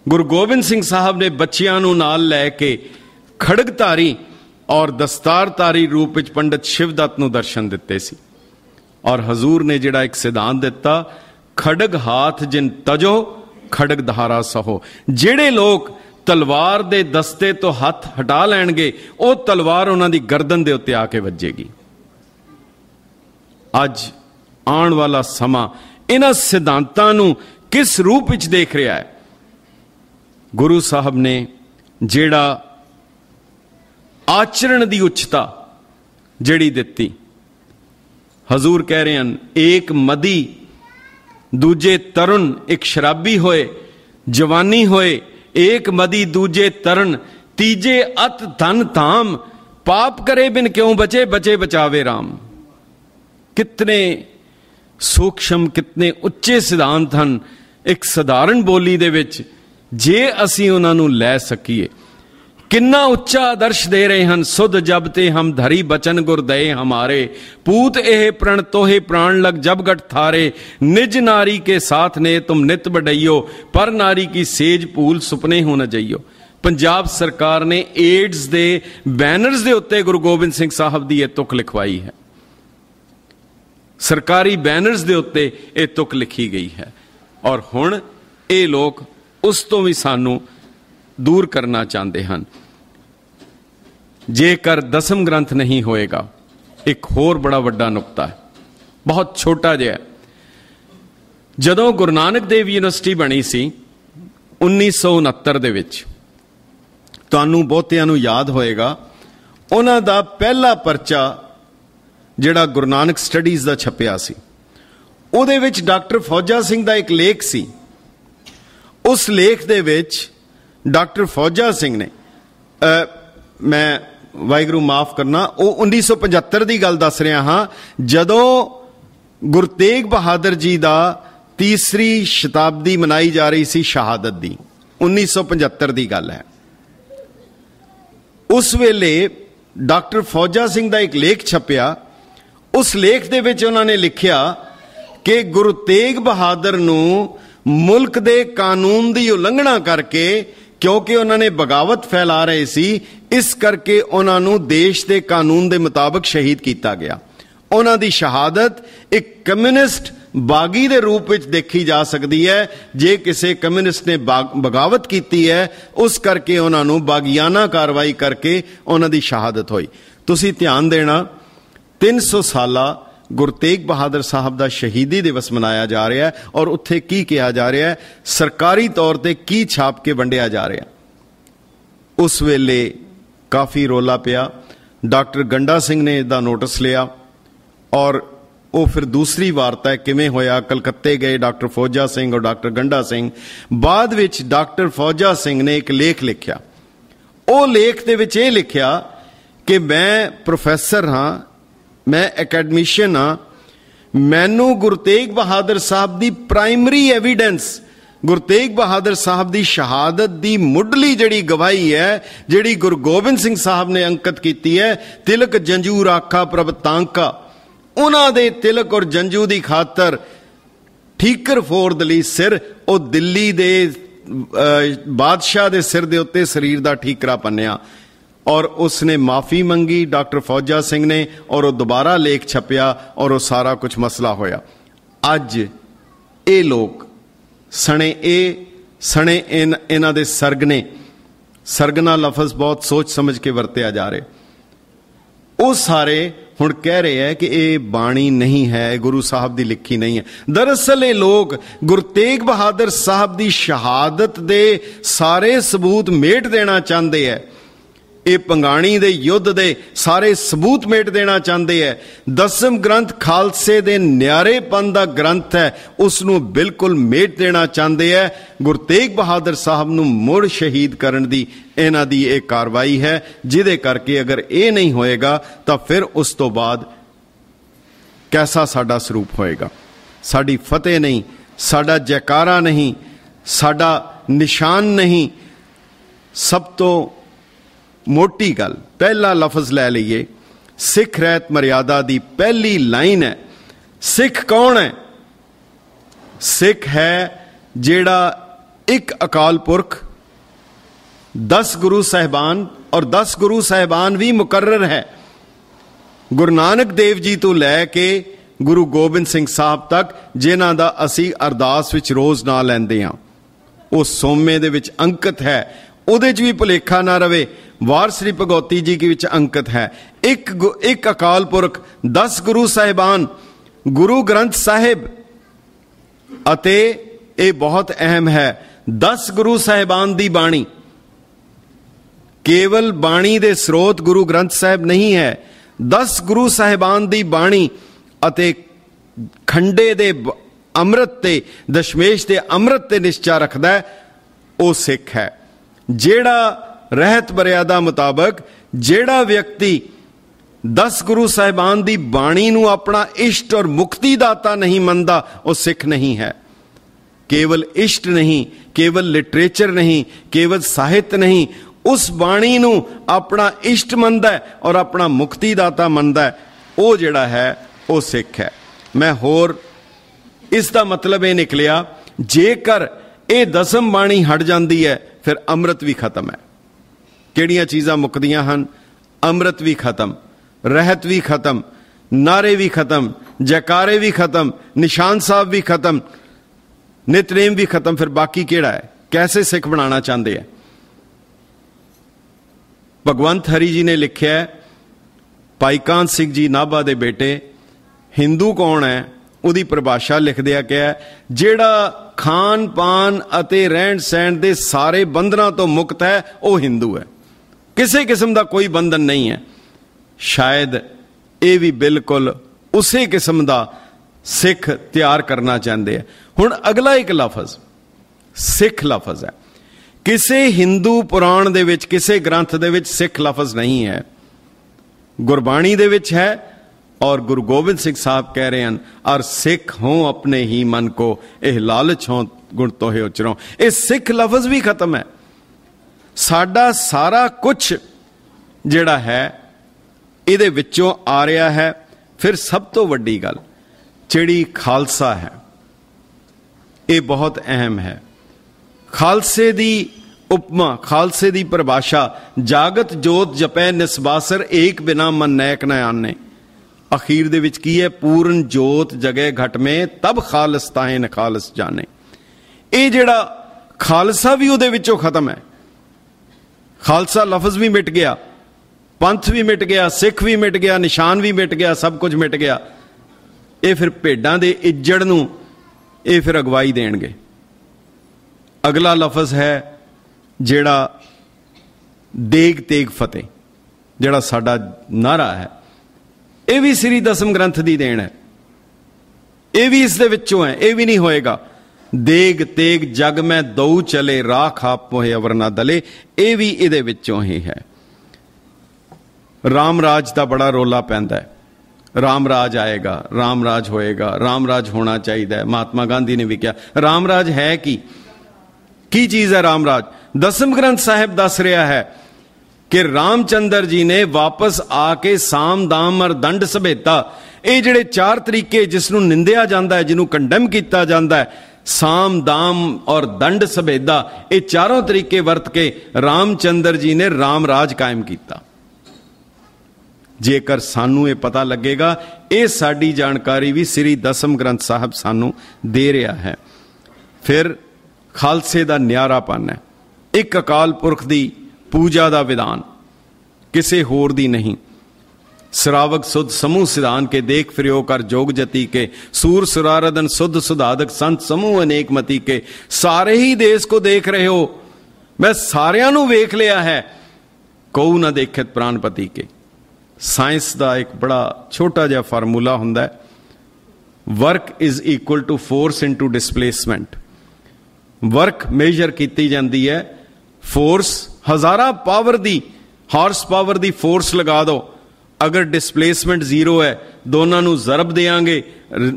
ਗੁਰੂ ਗੋਬਿੰਦ ਸਿੰਘ ਸਾਹਿਬ ਨੇ ਬੱਚਿਆਂ ਨੂੰ ਨਾਲ ਲੈ ਕੇ ਖੜਗਧਾਰੀ ਔਰ ਦਸਤਾਰਧਾਰੀ ਰੂਪ ਵਿੱਚ ਪੰਡਿਤ ਸ਼ਿਵਦੱਤ ਨੂੰ ਦਰਸ਼ਨ ਦਿੱਤੇ ਸੀ। ਔਰ ਹਜ਼ੂਰ ਨੇ ਜਿਹੜਾ ਇੱਕ ਸਿਧਾਂਤ ਦਿੱਤਾ, ਖੜਗ ਹਾਥ ਜਿਨ ਤਜੋ ਖੜਗ ਧਾਰਾ ਸਹੋ। ਜਿਹੜੇ ਲੋਕ ਤਲਵਾਰ ਦੇ ਦਸਤੇ ਤੋਂ ਹੱਥ ਹਟਾ ਲੈਣਗੇ, ਉਹ ਤਲਵਾਰ ਉਹਨਾਂ ਦੀ ਗਰਦਨ ਦੇ ਉੱਤੇ ਆ ਕੇ ਵੱਜੇਗੀ। ਅੱਜ ਆਉਣ ਵਾਲਾ ਸਮਾਂ ਇਹਨਾਂ ਸਿਧਾਂਤਾਂ ਨੂੰ ਕਿਸ ਰੂਪ ਵਿੱਚ ਦੇਖ ਰਿਹਾ ਹੈ? ਗੁਰੂ ਸਾਹਿਬ ਨੇ ਜਿਹੜਾ ਆਚਰਣ ਦੀ ਉੱਚਤਾ ਜਿਹੜੀ ਦਿੱਤੀ, ਹਜ਼ੂਰ ਕਹਿ ਰਹੇ ਹਨ, ਏਕ ਮਦੀ ਦੂਜੇ ਤਰੁਣ, ਇੱਕ ਸ਼ਰਾਬੀ ਹੋਏ ਜਵਾਨੀ ਹੋਏ, ਏਕ ਮਦੀ ਦੂਜੇ ਤਰੁਣ, ਤੀਜੇ ਅਤ ਧਨ ਧਾਮ, ਪਾਪ ਕਰੇ ਬਿਨ ਕਿਉਂ ਬਚੇ, ਬਚੇ ਬਚਾਵੇ ਰਾਮ। ਕਿਤਨੇ ਸੂਖਸ਼ਮ, ਕਿਤਨੇ ਉੱਚੇ ਸਿਧਾਂਤ ਹਨ ਇੱਕ ਸਧਾਰਨ ਬੋਲੀ ਦੇ ਵਿੱਚ, ਜੇ ਅਸੀਂ ਉਹਨਾਂ ਨੂੰ ਲੈ ਸਕੀਏ। ਕਿੰਨਾ ਉੱਚਾ ਆਦਰਸ਼ ਦੇ ਰਹੇ ਹਨ। ਸੁਧ ਜਬ ਤੇ ਹਮ ਧਰੀ ਬਚਨ ਗੁਰ ਦਏ ਹਮਾਰੇ, ਪੂਤ ਇਹ ਪ੍ਰਣ ਤੋਹੇ ਪ੍ਰਾਣ ਲਗ ਜਬ ਗਟ ਥਾਰੇ, ਨਿਜ ਨਾਰੀ ਕੇ ਸਾਥ ਨੇ ਤੁਮ ਨਿਤ ਬਡਈਓ, ਪਰ ਨਾਰੀ ਕੀ ਸੇਜ ਭੂਲ ਸੁਪਨੇ ਹੋ ਨ ਜਈਓ। ਪੰਜਾਬ ਸਰਕਾਰ ਨੇ ਏਡਸ ਦੇ ਬੈਨਰਸ ਦੇ ਉੱਤੇ ਗੁਰੂ ਗੋਬਿੰਦ ਸਿੰਘ ਸਾਹਿਬ ਦੀ ਇਹ ਤੁਕ ਲਿਖਵਾਈ ਹੈ। ਸਰਕਾਰੀ ਬੈਨਰਸ ਦੇ ਉੱਤੇ ਇਹ ਤੁਕ ਲਿਖੀ ਗਈ ਹੈ। ਔਰ ਹੁਣ ਇਹ ਲੋਕ ਉਸ ਤੋਂ ਵੀ ਸਾਨੂੰ ਦੂਰ ਕਰਨਾ ਚਾਹੁੰਦੇ ਹਨ। ਜੇਕਰ ਦਸਮ ਗ੍ਰੰਥ ਨਹੀਂ ਹੋਏਗਾ, ਇੱਕ ਹੋਰ ਬੜਾ ਵੱਡਾ ਨੁਕਤਾ ਹੈ, ਬਹੁਤ ਛੋਟਾ ਜਿਹਾ। ਜਦੋਂ ਗੁਰੂ ਨਾਨਕ ਦੇਵ ਯੂਨੀਵਰਸਿਟੀ ਬਣੀ ਸੀ 1969 ਦੇ ਵਿੱਚ, ਤੁਹਾਨੂੰ ਬਹੁਤਿਆਂ ਨੂੰ ਯਾਦ ਹੋਏਗਾ, ਉਹਨਾਂ ਦਾ ਪਹਿਲਾ ਪਰਚਾ ਜਿਹੜਾ ਗੁਰੂ ਨਾਨਕ ਸਟੱਡੀਜ਼ ਦਾ ਛਪਿਆ ਸੀ, ਉਹਦੇ ਵਿੱਚ ਡਾਕਟਰ ਫੌਜਾ ਸਿੰਘ ਦਾ ਇੱਕ ਲੇਖ ਸੀ। ਉਸ ਲੇਖ ਦੇ ਵਿੱਚ ਡਾਕਟਰ ਫੌਜਾ ਸਿੰਘ ਨੇ, ਮੈਂ ਵਾਹਿਗੁਰੂ ਮਾਫ ਕਰਨਾ, ਉਹ 1975 ਦੀ ਗੱਲ ਦੱਸ ਰਿਹਾ ਹਾਂ, ਜਦੋਂ ਗੁਰੂ ਤੇਗ ਬਹਾਦਰ ਜੀ ਦਾ 3ਰੀ ਸ਼ਤਾਬਦੀ ਮਨਾਈ ਜਾ ਰਹੀ ਸੀ ਸ਼ਹਾਦਤ ਦੀ। 1975 ਦੀ ਗੱਲ ਹੈ। ਉਸ ਵੇਲੇ ਡਾਕਟਰ ਫੌਜਾ ਸਿੰਘ ਦਾ ਇੱਕ ਲੇਖ ਛਪਿਆ। ਉਸ ਲੇਖ ਦੇ ਵਿੱਚ ਉਹਨਾਂ ਨੇ ਲਿਖਿਆ ਕਿ ਗੁਰੂ ਤੇਗ ਬਹਾਦਰ ਨੂੰ ਮੁਲਕ ਦੇ ਕਾਨੂੰਨ ਦੀ ਉਲੰਘਣਾ ਕਰਕੇ, ਕਿਉਂਕਿ ਉਹਨਾਂ ਨੇ ਬਗਾਵਤ ਫੈਲਾ ਰਹੇ ਸੀ, ਇਸ ਕਰਕੇ ਉਹਨਾਂ ਨੂੰ ਦੇਸ਼ ਦੇ ਕਾਨੂੰਨ ਦੇ ਮੁਤਾਬਕ ਸ਼ਹੀਦ ਕੀਤਾ ਗਿਆ। ਉਹਨਾਂ ਦੀ ਸ਼ਹਾਦਤ ਇੱਕ ਕਮਿਊਨਿਸਟ ਬਾਗੀ ਦੇ ਰੂਪ ਵਿੱਚ ਦੇਖੀ ਜਾ ਸਕਦੀ ਹੈ। ਜੇ ਕਿਸੇ ਕਮਿਊਨਿਸਟ ਨੇ ਬਗਾਵਤ ਕੀਤੀ ਹੈ, ਉਸ ਕਰਕੇ ਉਹਨਾਂ ਨੂੰ ਬਾਗੀਆਨਾ ਕਾਰਵਾਈ ਕਰਕੇ ਉਹਨਾਂ ਦੀ ਸ਼ਹਾਦਤ ਹੋਈ। ਤੁਸੀਂ ਧਿਆਨ ਦੇਣਾ, 300 ਸਾਲਾ ਗੁਰੂ ਤੇਗ ਬਹਾਦਰ ਸਾਹਿਬ ਦਾ ਸ਼ਹੀਦੀ ਦਿਵਸ ਮਨਾਇਆ ਜਾ ਰਿਹਾ ਹੈ, ਔਰ ਉੱਥੇ ਕੀ ਕਿਹਾ ਜਾ ਰਿਹਾ ਹੈ, ਸਰਕਾਰੀ ਤੌਰ ਤੇ ਕੀ ਛਾਪ ਕੇ ਵੰਡਿਆ ਜਾ ਰਿਹਾ। ਉਸ ਵੇਲੇ ਕਾਫੀ ਰੋਲਾ ਪਿਆ। ਡਾਕਟਰ ਗੰਡਾ ਸਿੰਘ ਨੇ ਇਹਦਾ ਨੋਟਿਸ ਲਿਆ, ਔਰ ਉਹ ਫਿਰ ਦੂਸਰੀ ਵਾਰਤਾ ਹੈ ਕਿਵੇਂ ਹੋਇਆ। ਕਲਕੱਤੇ ਗਏ ਡਾਕਟਰ ਫੌਜਾ ਸਿੰਘ ਔਰ ਡਾਕਟਰ ਗੰਡਾ ਸਿੰਘ। ਬਾਅਦ ਵਿੱਚ ਡਾਕਟਰ ਫੌਜਾ ਸਿੰਘ ਨੇ ਇੱਕ ਲੇਖ ਲਿਖਿਆ। ਉਹ ਲੇਖ ਦੇ ਵਿੱਚ ਇਹ ਲਿਖਿਆ ਕਿ ਮੈਂ ਪ੍ਰੋਫੈਸਰ ਹਾਂ, ਮੈਂ ਐਕੈਡਮਿਸ਼ੀਅਨ ਹਾਂ, ਮੈਨੂੰ ਗੁਰੂ ਤੇਗ ਬਹਾਦਰ ਸਾਹਿਬ ਦੀ ਪ੍ਰਾਇਮਰੀ ਐਵੀਡੈਂਸ, ਗੁਰੂ ਤੇਗ ਬਹਾਦਰ ਸਾਹਿਬ ਦੀ ਸ਼ਹਾਦਤ ਦੀ ਮੁੱਢਲੀ ਜਿਹੜੀ ਗਵਾਹੀ ਹੈ, ਜਿਹੜੀ ਗੁਰੂ ਗੋਬਿੰਦ ਸਿੰਘ ਸਾਹਿਬ ਨੇ ਅੰਕਿਤ ਕੀਤੀ ਹੈ, ਤਿਲਕ ਜੰਜੂ ਰਾਖਾ ਪ੍ਰਭ ਤਾਂਕਾ, ਉਹਨਾਂ ਦੇ ਤਿਲਕ ਔਰ ਜੰਜੂ ਦੀ ਖਾਤਰ ਠੀਕਰ ਫੋਰਦ ਲਈ ਸਿਰ, ਉਹ ਦਿੱਲੀ ਦੇ ਬਾਦਸ਼ਾਹ ਦੇ ਸਿਰ ਦੇ ਉੱਤੇ ਸਰੀਰ ਦਾ ਠੀਕਰਾ ਪੰਨਿਆ। और उसने माफ़ी मंगी डॉक्टर फौजा सिंह ने, और वो दोबारा लेख छपया और वो सारा कुछ मसला होया। अज ये लोग सने इन्हां दे सरगने, सरगना लफज बहुत सोच समझ के वरत्या जा रहे, वो सारे हुण कह रहे हैं कि ये बाणी नहीं है, गुरु साहब की लिखी नहीं है। दरअसल ये लोग गुरु तेग बहादुर साहब की शहादत दे सारे सबूत मेट देना चाहते हैं। ये पंगाणी दे युद्ध दे सारे सबूत मेट देना चाहते हैं। दसम ग्रंथ खालसे दे न्यारेपन दा ग्रंथ है, उसनू बिल्कुल मेट देना चाहते हैं। गुरु तेग बहादुर साहब नू मुड़ शहीद करन दी इन्हां दी ये कार्रवाई है, जिदे करके अगर ये नहीं होएगा तो फिर उस तो बाद कैसा साडा स्वरूप होएगा। साडी फतेह नहीं, साडा जयकारा नहीं, साडा निशान नहीं। सब तो मोटी गल पहला लफज लै लीए, सिख रहत मर्यादा दी पहली लाइन है। सिख कौन है? सिख है जेड़ा एक अकाल पुरख, 10 गुरु साहिबान, और 10 गुरु साहिबान भी मुकर्रर है। गुरु नानक देव जी तो लैके गुरु गोबिंद सिंह साहब तक, जिन्हां दा असी अरदास विच रोज ना लैंदे हां, वो सोमे दे विच अंकित है। उहदे च भी भुलेखा ना रवे। वार श्री भगौती जी के विच अंकित है। एक अकाल पुरख, 10 गुरु साहिबान, गुरु ग्रंथ साहिब, अते ये बहुत अहम है, 10 गुरु साहिबान दी बाणी। केवल बाणी दे स्रोत गुरु ग्रंथ साहिब नहीं है, 10 गुरु साहिबान दी बाणी अते खंडे दे अमृत ते, दशमेश दे अमृत ते निश्चा रखदा है, वो सिख है। जेड़ा रहत मर्यादा मुताबक जेड़ा व्यक्ति 10 गुरु साहिबान दी बाणी नू अपना इष्ट और मुक्ति दाता नहीं मनदा, वो सिख नहीं है। केवल इष्ट नहीं, केवल लिटरेचर नहीं, केवल साहित्य नहीं, उस बाणी नू अपना इष्ट मनदा है और अपना मुक्ति दाता मनदा है, वो जेड़ा है वो सिख है। मैं होर इसका मतलब ये निकलिया, जेकर ये दसम बाणी हट जाती है फिर अमृत भी खत्म है। किहड़ियां चीज़ां मुकदियां हन? अमृत भी खत्म, रहत भी खत्म, नारे भी खत्म, जयकारे भी खत्म, निशान साहब भी खत्म, नितनेम भी खत्म। फिर बाकी किहड़ा है? कैसे सिख बनाना चाहते हैं? भगवंत हरी जी ने लिखा है, भाई कान सिंह जी नाभा दे बेटे, हिंदू कौन है? उहदी परिभाषा लिख दिया क्या है, जेड़ा खान पान अते रहन सहन दे सारे बंधना तो मुक्त है, वह हिंदू है। किसी किस्म का कोई बंधन नहीं है। शायद ये भी बिल्कुल उसी किस्म का सिख तैयार करना चाहते हैं। हुण अगला एक लफज सिख लफज है। किसी हिंदू पुराण दे विच, किसी ग्रंथ दे विच सिख लफज नहीं है। गुरबाणी दे विच है, और गुरु गोबिंद सिंह साहब कह रहे हैं, और सिख हों अपने ही मन को, एह लालच हों गुण तोहे उचरों। ये सिख लफज भी खत्म है। साडा सारा कुछ जिहड़ा है इहदे विचों आ रहा है। फिर सब तो वड्डी गल जिहड़ी खालसा है, ये बहुत अहम है। खालसे दी उपमा, खालसे दी परिभाषा, जागत जोत जपै निस्बासर, एक बिना मन नैक न आने। अखीर दे विच की है? पूर्ण जोत जगह घट में, तब खालस ताहे न खालस जाने। ये जिहड़ा खालसा भी उहदे विचों खत्म है। खालसा लफज भी मिट गया, पंथ भी मिट गया, सिख भी मिट गया, निशान भी मिट गया, सब कुछ मिट गया। ये फिर भेडां दे इज्जड़ नूं ये फिर अगवाई देणगे। अगला लफज है जेड़ा देग तेग फतेह, जेड़ा साडा नारा है, यह भी श्री दसम ग्रंथ दी देन है। यह भी इस दे विचों है, यह भी नहीं होएगा। देग तेग जग में दऊ चले, राख आप मोहे अवर ना दले, यह भी इहदे विचों ही है। राम राज का बड़ा रोला पैंदा है। राम राज आएगा, राम राज होएगा, राम राज होना चाहिए। महात्मा गांधी ने भी कहा राम राज है की चीज है राम राज? दसम ग्रंथ साहिब दस रहा है कि रामचंद्र जी ने वापस आके साम दाम और दंड सभेता, ये जिहड़े 4 तरीके जिसनों निंदिया जाता है, जिन्हों कंडम किया जाता है, साम दाम और दंड सभेदा, ये चारों तरीके वरत के रामचंद्र जी ने राम राज कायम किया। जेकर सानू ये पता लगेगा, ये साडी जानकारी भी श्री दसम ग्रंथ साहब सानू दे रहा है। फिर खालसे दा न्यारापन है, एक अकाल पुरख दी पूजा दा विधान, किसे होर दी नहीं। श्रावक सुध समूह सिधान के, देख फिरियो कर जोग जति के, सूर सुरारदन सुध सुधादक संत समूह अनेक मति के। सारे ही देश को देख रहे हो, मैं सारियां नू वेख लिया है, कोऊ ना देखत प्राणपति के। साइंस का एक बड़ा छोटा जिहा फार्मूला हुंदा है, work is equal to force into displacement. Work measure की जाती है, फोर्स हजारा पावर दी, हॉर्स पावर दी फोर्स लगा दो, अगर डिसप्लेसमेंट जीरो है, दोनों नू जरब देंगे,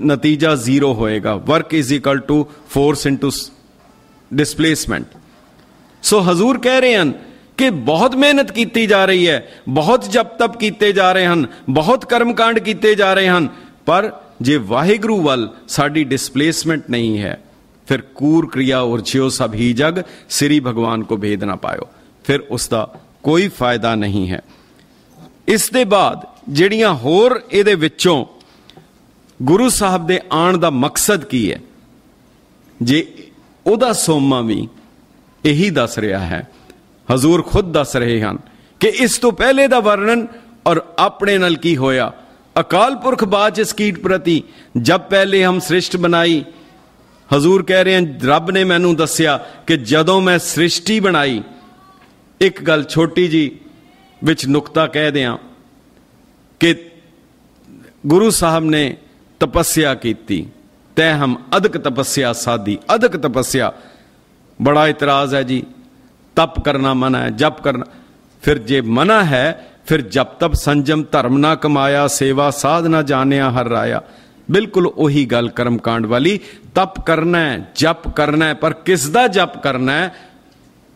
नतीजा जीरो होएगा। Work is equal to force into displacement. So हजूर कह रहे हैं कि बहुत मेहनत की जा रही है, बहुत जप तप किए जा रहे हैं, बहुत कर्मकांड किए जा रहे हैं, पर जे वाहिगुरु वल साडी डिसप्लेसमेंट नहीं है, फिर कूर क्रिया उर्जियो सब ही जग, श्री भगवान को भेद ना पायो, फिर उसका कोई फायदा नहीं है। इस दे बाद ਜਿਹੜੀਆਂ होर ਇਹਦੇ ਵਿੱਚੋਂ गुरु साहब ਦੇ ਆਣ ਦਾ ਮਕਸਦ ਕੀ ਹੈ, ਜੇ ਉਹਦਾ ਸੋਮਾ ਵੀ ਇਹੀ ਦੱਸ ਰਿਹਾ ਹੈ। हजूर खुद दस रहे हैं कि इस तो पहले दा वर्णन और अपने नल की होया। अकाल पुरख बाच इस कीट प्रति, जब पहले हम सृष्टि बनाई, हजूर कह रहे हैं रब ने मैनू दसिया कि जदों मैं सृष्टि बनाई। एक गल छोटी जी विच नुकता कह दिया कि गुरु साहब ने तपस्या की, तै हम अदक तपस्या साधी। अदक तपस्या बड़ा इतराज है जी, तप करना मना है, जप करना, फिर जे मना है फिर जप तप संजम धर्म ना कमाया, सेवा साध ना जानिया हर राया। बिल्कुल उही गल कर्मकांड वाली, तप करना है, जप करना है, पर किस दा जप करना है?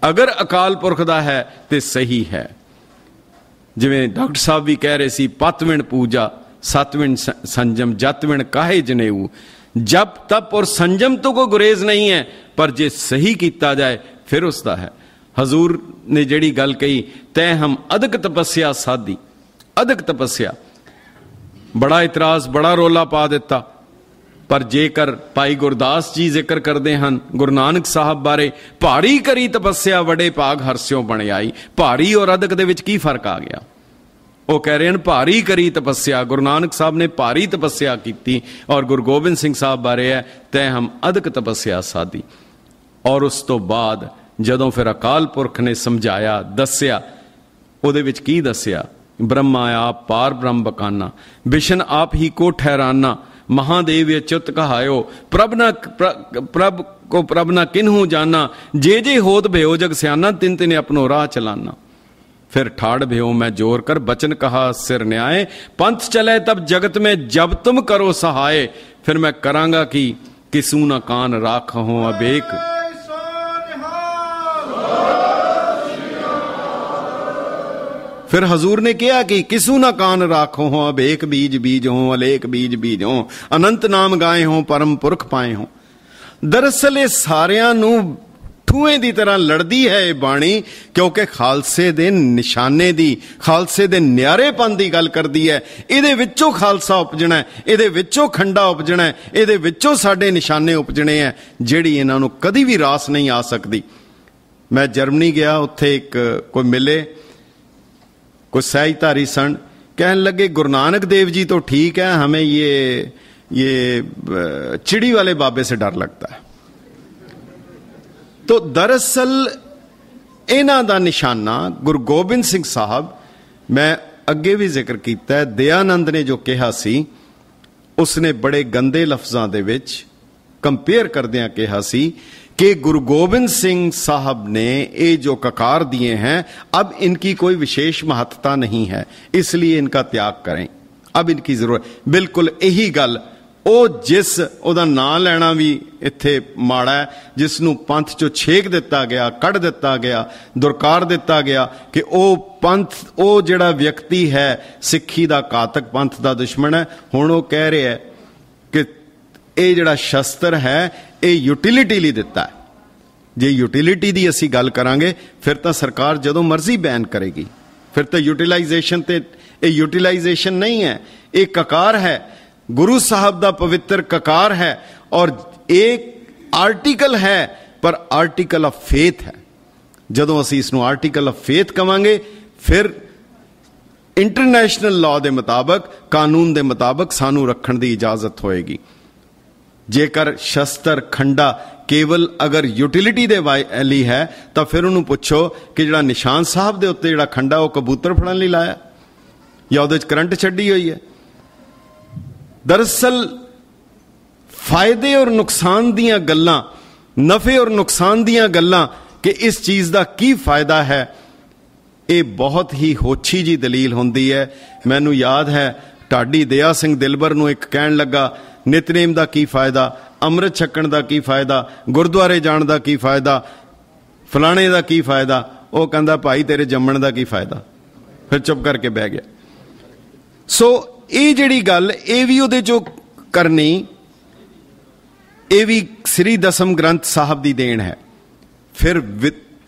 अगर अकाल पुरख दा है तो सही है। जिवें डॉक्टर साहब भी कह रहे सी, पतविण पूजा सतविण संजम जतविण काहे जनेऊ। जप तप और संजम तो कोई गुरेज नहीं है, पर जे सही किया जाए फिर उसका है। हजूर ने जड़ी गल कही, तै हम अदक तपस्या साधी। अदक तपस्या, बड़ा इतराज, बड़ा रोला पा दिता। पर जेकर भाई गुरदास जी जिक्र करते हैं गुरु नानक साहब बारे, भारी करी तपस्या वड़े भाग हरस्यों बन आई। भारी और अदक दे विच की फर्क आ गया? वो कह रहे हैं भारी करी तपस्या, गुरु नानक साहब ने भारी तपस्या की, और गुरु गोबिंद सिंह साहब बारे है तै हम अदक तपस्या साधी। और उस तो बाद जदों फिर अकाल पुरख ने समझाया, दसिया, उहदे विच की दसिया? ब्रह्मा आप पार ब्रह्म बकाना, विष्ण आप ही को ठहराना, महादेव अच्युत कहायो, प्रभ न किन्हू जाना, जे जे होत भयो जग स्याना, तिन तिन अपनो राह चलाना। फिर ठाड़ भयो मैं जोर कर, बचन कहा सिर न्याय, पंथ चले तब जगत में जब तुम करो सहाय। फिर मैं करांगा कि किसू न कान राख हो अबेक। फिर हजूर ने कहा कि किसू ना कान राखो हो, अब एक बीज बीज हो, अलेक बीज बीज हो, अनंत नाम गाए हो, परम पुरख पाए हो। दरअसल ये सारियां नू ठूए दी तरह लड़दी है ये बाणी, क्योंकि खालसे दे निशाने दी, खालसे दे न्यारेपन दी गल करदी है। इहदे विचों खालसा उपजना है, इहदे विचों खंडा उपजना है, इहदे विचों साडे निशाने उपजने हैं, जिहड़ी इन्हां नू कदी भी रास नहीं आ सकदी। मैं जर्मनी गया, उत्थे एक कोई मिले, कोई सहजधारी सन, कहने लगे गुरु नानक देव जी तो ठीक है, हमें ये चिड़ी वाले बाबे से डर लगता है। तो दरअसल इन्हां दा निशाना गुरु गोबिंद सिंह साहब, मैं अगे भी जिक्र किया है, दयानंद ने जो कहा सी, उसने बड़े गंदे लफ्जां दे विच कंपेयर करदियां कहा सी कि गुरु गोबिंद सिंह साहब ने ये जो ककार दिए हैं, अब इनकी कोई विशेष महत्ता नहीं है, इसलिए इनका त्याग करें, अब इनकी जरूरत। बिल्कुल यही गल, ਉਹ ਜਿਸ ਉਹਦਾ ਨਾਂ ਲੈਣਾ ਵੀ ਇੱਥੇ ਮਾੜਾ ਹੈ, ਜਿਸ ਨੂੰ ਪੰਥ ਚੋਂ ਛੇਕ ਦਿੱਤਾ ਗਿਆ, ਕੱਢ ਦਿੱਤਾ ਗਿਆ, ਦੁਰਕਾਰ ਦਿੱਤਾ ਗਿਆ ਕਿ ਉਹ ਪੰਥ, ਉਹ ਜਿਹੜਾ ਵਿਅਕਤੀ ਹੈ ਸਿੱਖੀ ਦਾ ਘਾਤਕ, ਪੰਥ ਦਾ ਦੁਸ਼ਮਣ ਹੈ। ਹੁਣ ਉਹ ਕਹਿ ਰਿਹਾ ਕਿ ਇਹ ਜਿਹੜਾ ਸ਼ਸਤਰ ਹੈ ਇਹ ਯੂਟਿਲਿਟੀ ਲਈ ਦਿੱਤਾ ਹੈ। ਜੇ ਯੂਟਿਲਿਟੀ ਦੀ ਅਸੀਂ ਗੱਲ ਕਰਾਂਗੇ ਫਿਰ ਤਾਂ ਸਰਕਾਰ ਜਦੋਂ ਮਰਜ਼ੀ ਬੈਨ ਕਰੇਗੀ, ਫਿਰ ਤਾਂ ਯੂਟਿਲਾਈਜੇਸ਼ਨ ਤੇ ਇਹ ਯੂਟਿਲਾਈਜੇਸ਼ਨ ਨਹੀਂ ਹੈ, ਇਹ ਕਕਾਰ ਹੈ, ਗੁਰੂ ਸਾਹਿਬ ਦਾ ਪਵਿੱਤਰ ਕਕਾਰ ਹੈ। ਔਰ ਇਹ ਆਰਟੀਕਲ ਹੈ, ਪਰ ਆਰਟੀਕਲ ਆਫ ਫੇਥ ਹੈ। ਜਦੋਂ ਅਸੀਂ ਇਸ ਨੂੰ ਆਰਟੀਕਲ ਆਫ ਫੇਥ ਕਵਾਂਗੇ ਫਿਰ ਇੰਟਰਨੈਸ਼ਨਲ ਲਾਅ ਦੇ ਮੁਤਾਬਕ, ਕਾਨੂੰਨ ਦੇ ਮੁਤਾਬਕ ਸਾਨੂੰ ਰੱਖਣ ਦੀ ਇਜਾਜ਼ਤ ਹੋਏਗੀ। ਜੇਕਰ ਸ਼ਸਤਰ ਖੰਡਾ ਕੇਵਲ ਅਗਰ ਯੂਟਿਲਿਟੀ ਦੇ ਲਈ ਹੈ ਤਾਂ ਫਿਰ ਉਹਨੂੰ ਪੁੱਛੋ ਕਿ ਜਿਹੜਾ ਨਿਸ਼ਾਨ ਸਾਹਿਬ ਦੇ ਉੱਤੇ ਜਿਹੜਾ ਖੰਡਾ ਉਹ ਕਬੂਤਰ ਫੜਨ ਲਈ ਲਾਇਆ ਜਾਂ ਉਹਦੇ 'ਚ ਕਰੰਟ ਛੱਡੀ ਹੋਈ ਹੈ। ਦਰਅਸਲ ਫਾਇਦੇ ਔਰ ਨੁਕਸਾਨ ਦੀਆਂ ਗੱਲਾਂ, ਨਫੇ ਔਰ ਨੁਕਸਾਨ ਦੀਆਂ ਗੱਲਾਂ ਕਿ ਇਸ ਚੀਜ਼ ਦਾ ਕੀ ਫਾਇਦਾ ਹੈ, ਇਹ ਬਹੁਤ ਹੀ ਹੋਛੀ ਜੀ ਦਲੀਲ ਹੁੰਦੀ ਹੈ। ਮੈਨੂੰ ਯਾਦ ਹੈ ਢਾਡੀ ਦਇਆ ਸਿੰਘ ਦਿਲਬਰ ਨੂੰ ਇੱਕ ਕਹਿਣ ਲੱਗਾ, ਨਿਤਨੇਮ ਦਾ ਕੀ ਫਾਇਦਾ, ਅੰਮ੍ਰਿਤ ਛਕਣ ਦਾ ਕੀ ਫਾਇਦਾ, ਗੁਰਦੁਆਰੇ ਜਾਣ ਦਾ ਕੀ ਫਾਇਦਾ, ਫਲਾਣੇ ਦਾ ਕੀ ਫਾਇਦਾ। ਉਹ ਕਹਿੰਦਾ ਭਾਈ ਤੇਰੇ ਜੰਮਣ ਦਾ ਕੀ ਫਾਇਦਾ। ਫਿਰ ਚੁੱਪ ਕਰਕੇ ਬਹਿ ਗਿਆ। ਸੋ ਇਹ ਜਿਹੜੀ ਗੱਲ, ਇਹ ਵੀ ਉਹਦੇ ਚੋਂ ਕਰਨੀ, ਇਹ ਵੀ ਸ੍ਰੀ ਦਸਮ ਗ੍ਰੰਥ ਸਾਹਿਬ ਦੀ ਦੇਣ ਹੈ। ਫਿਰ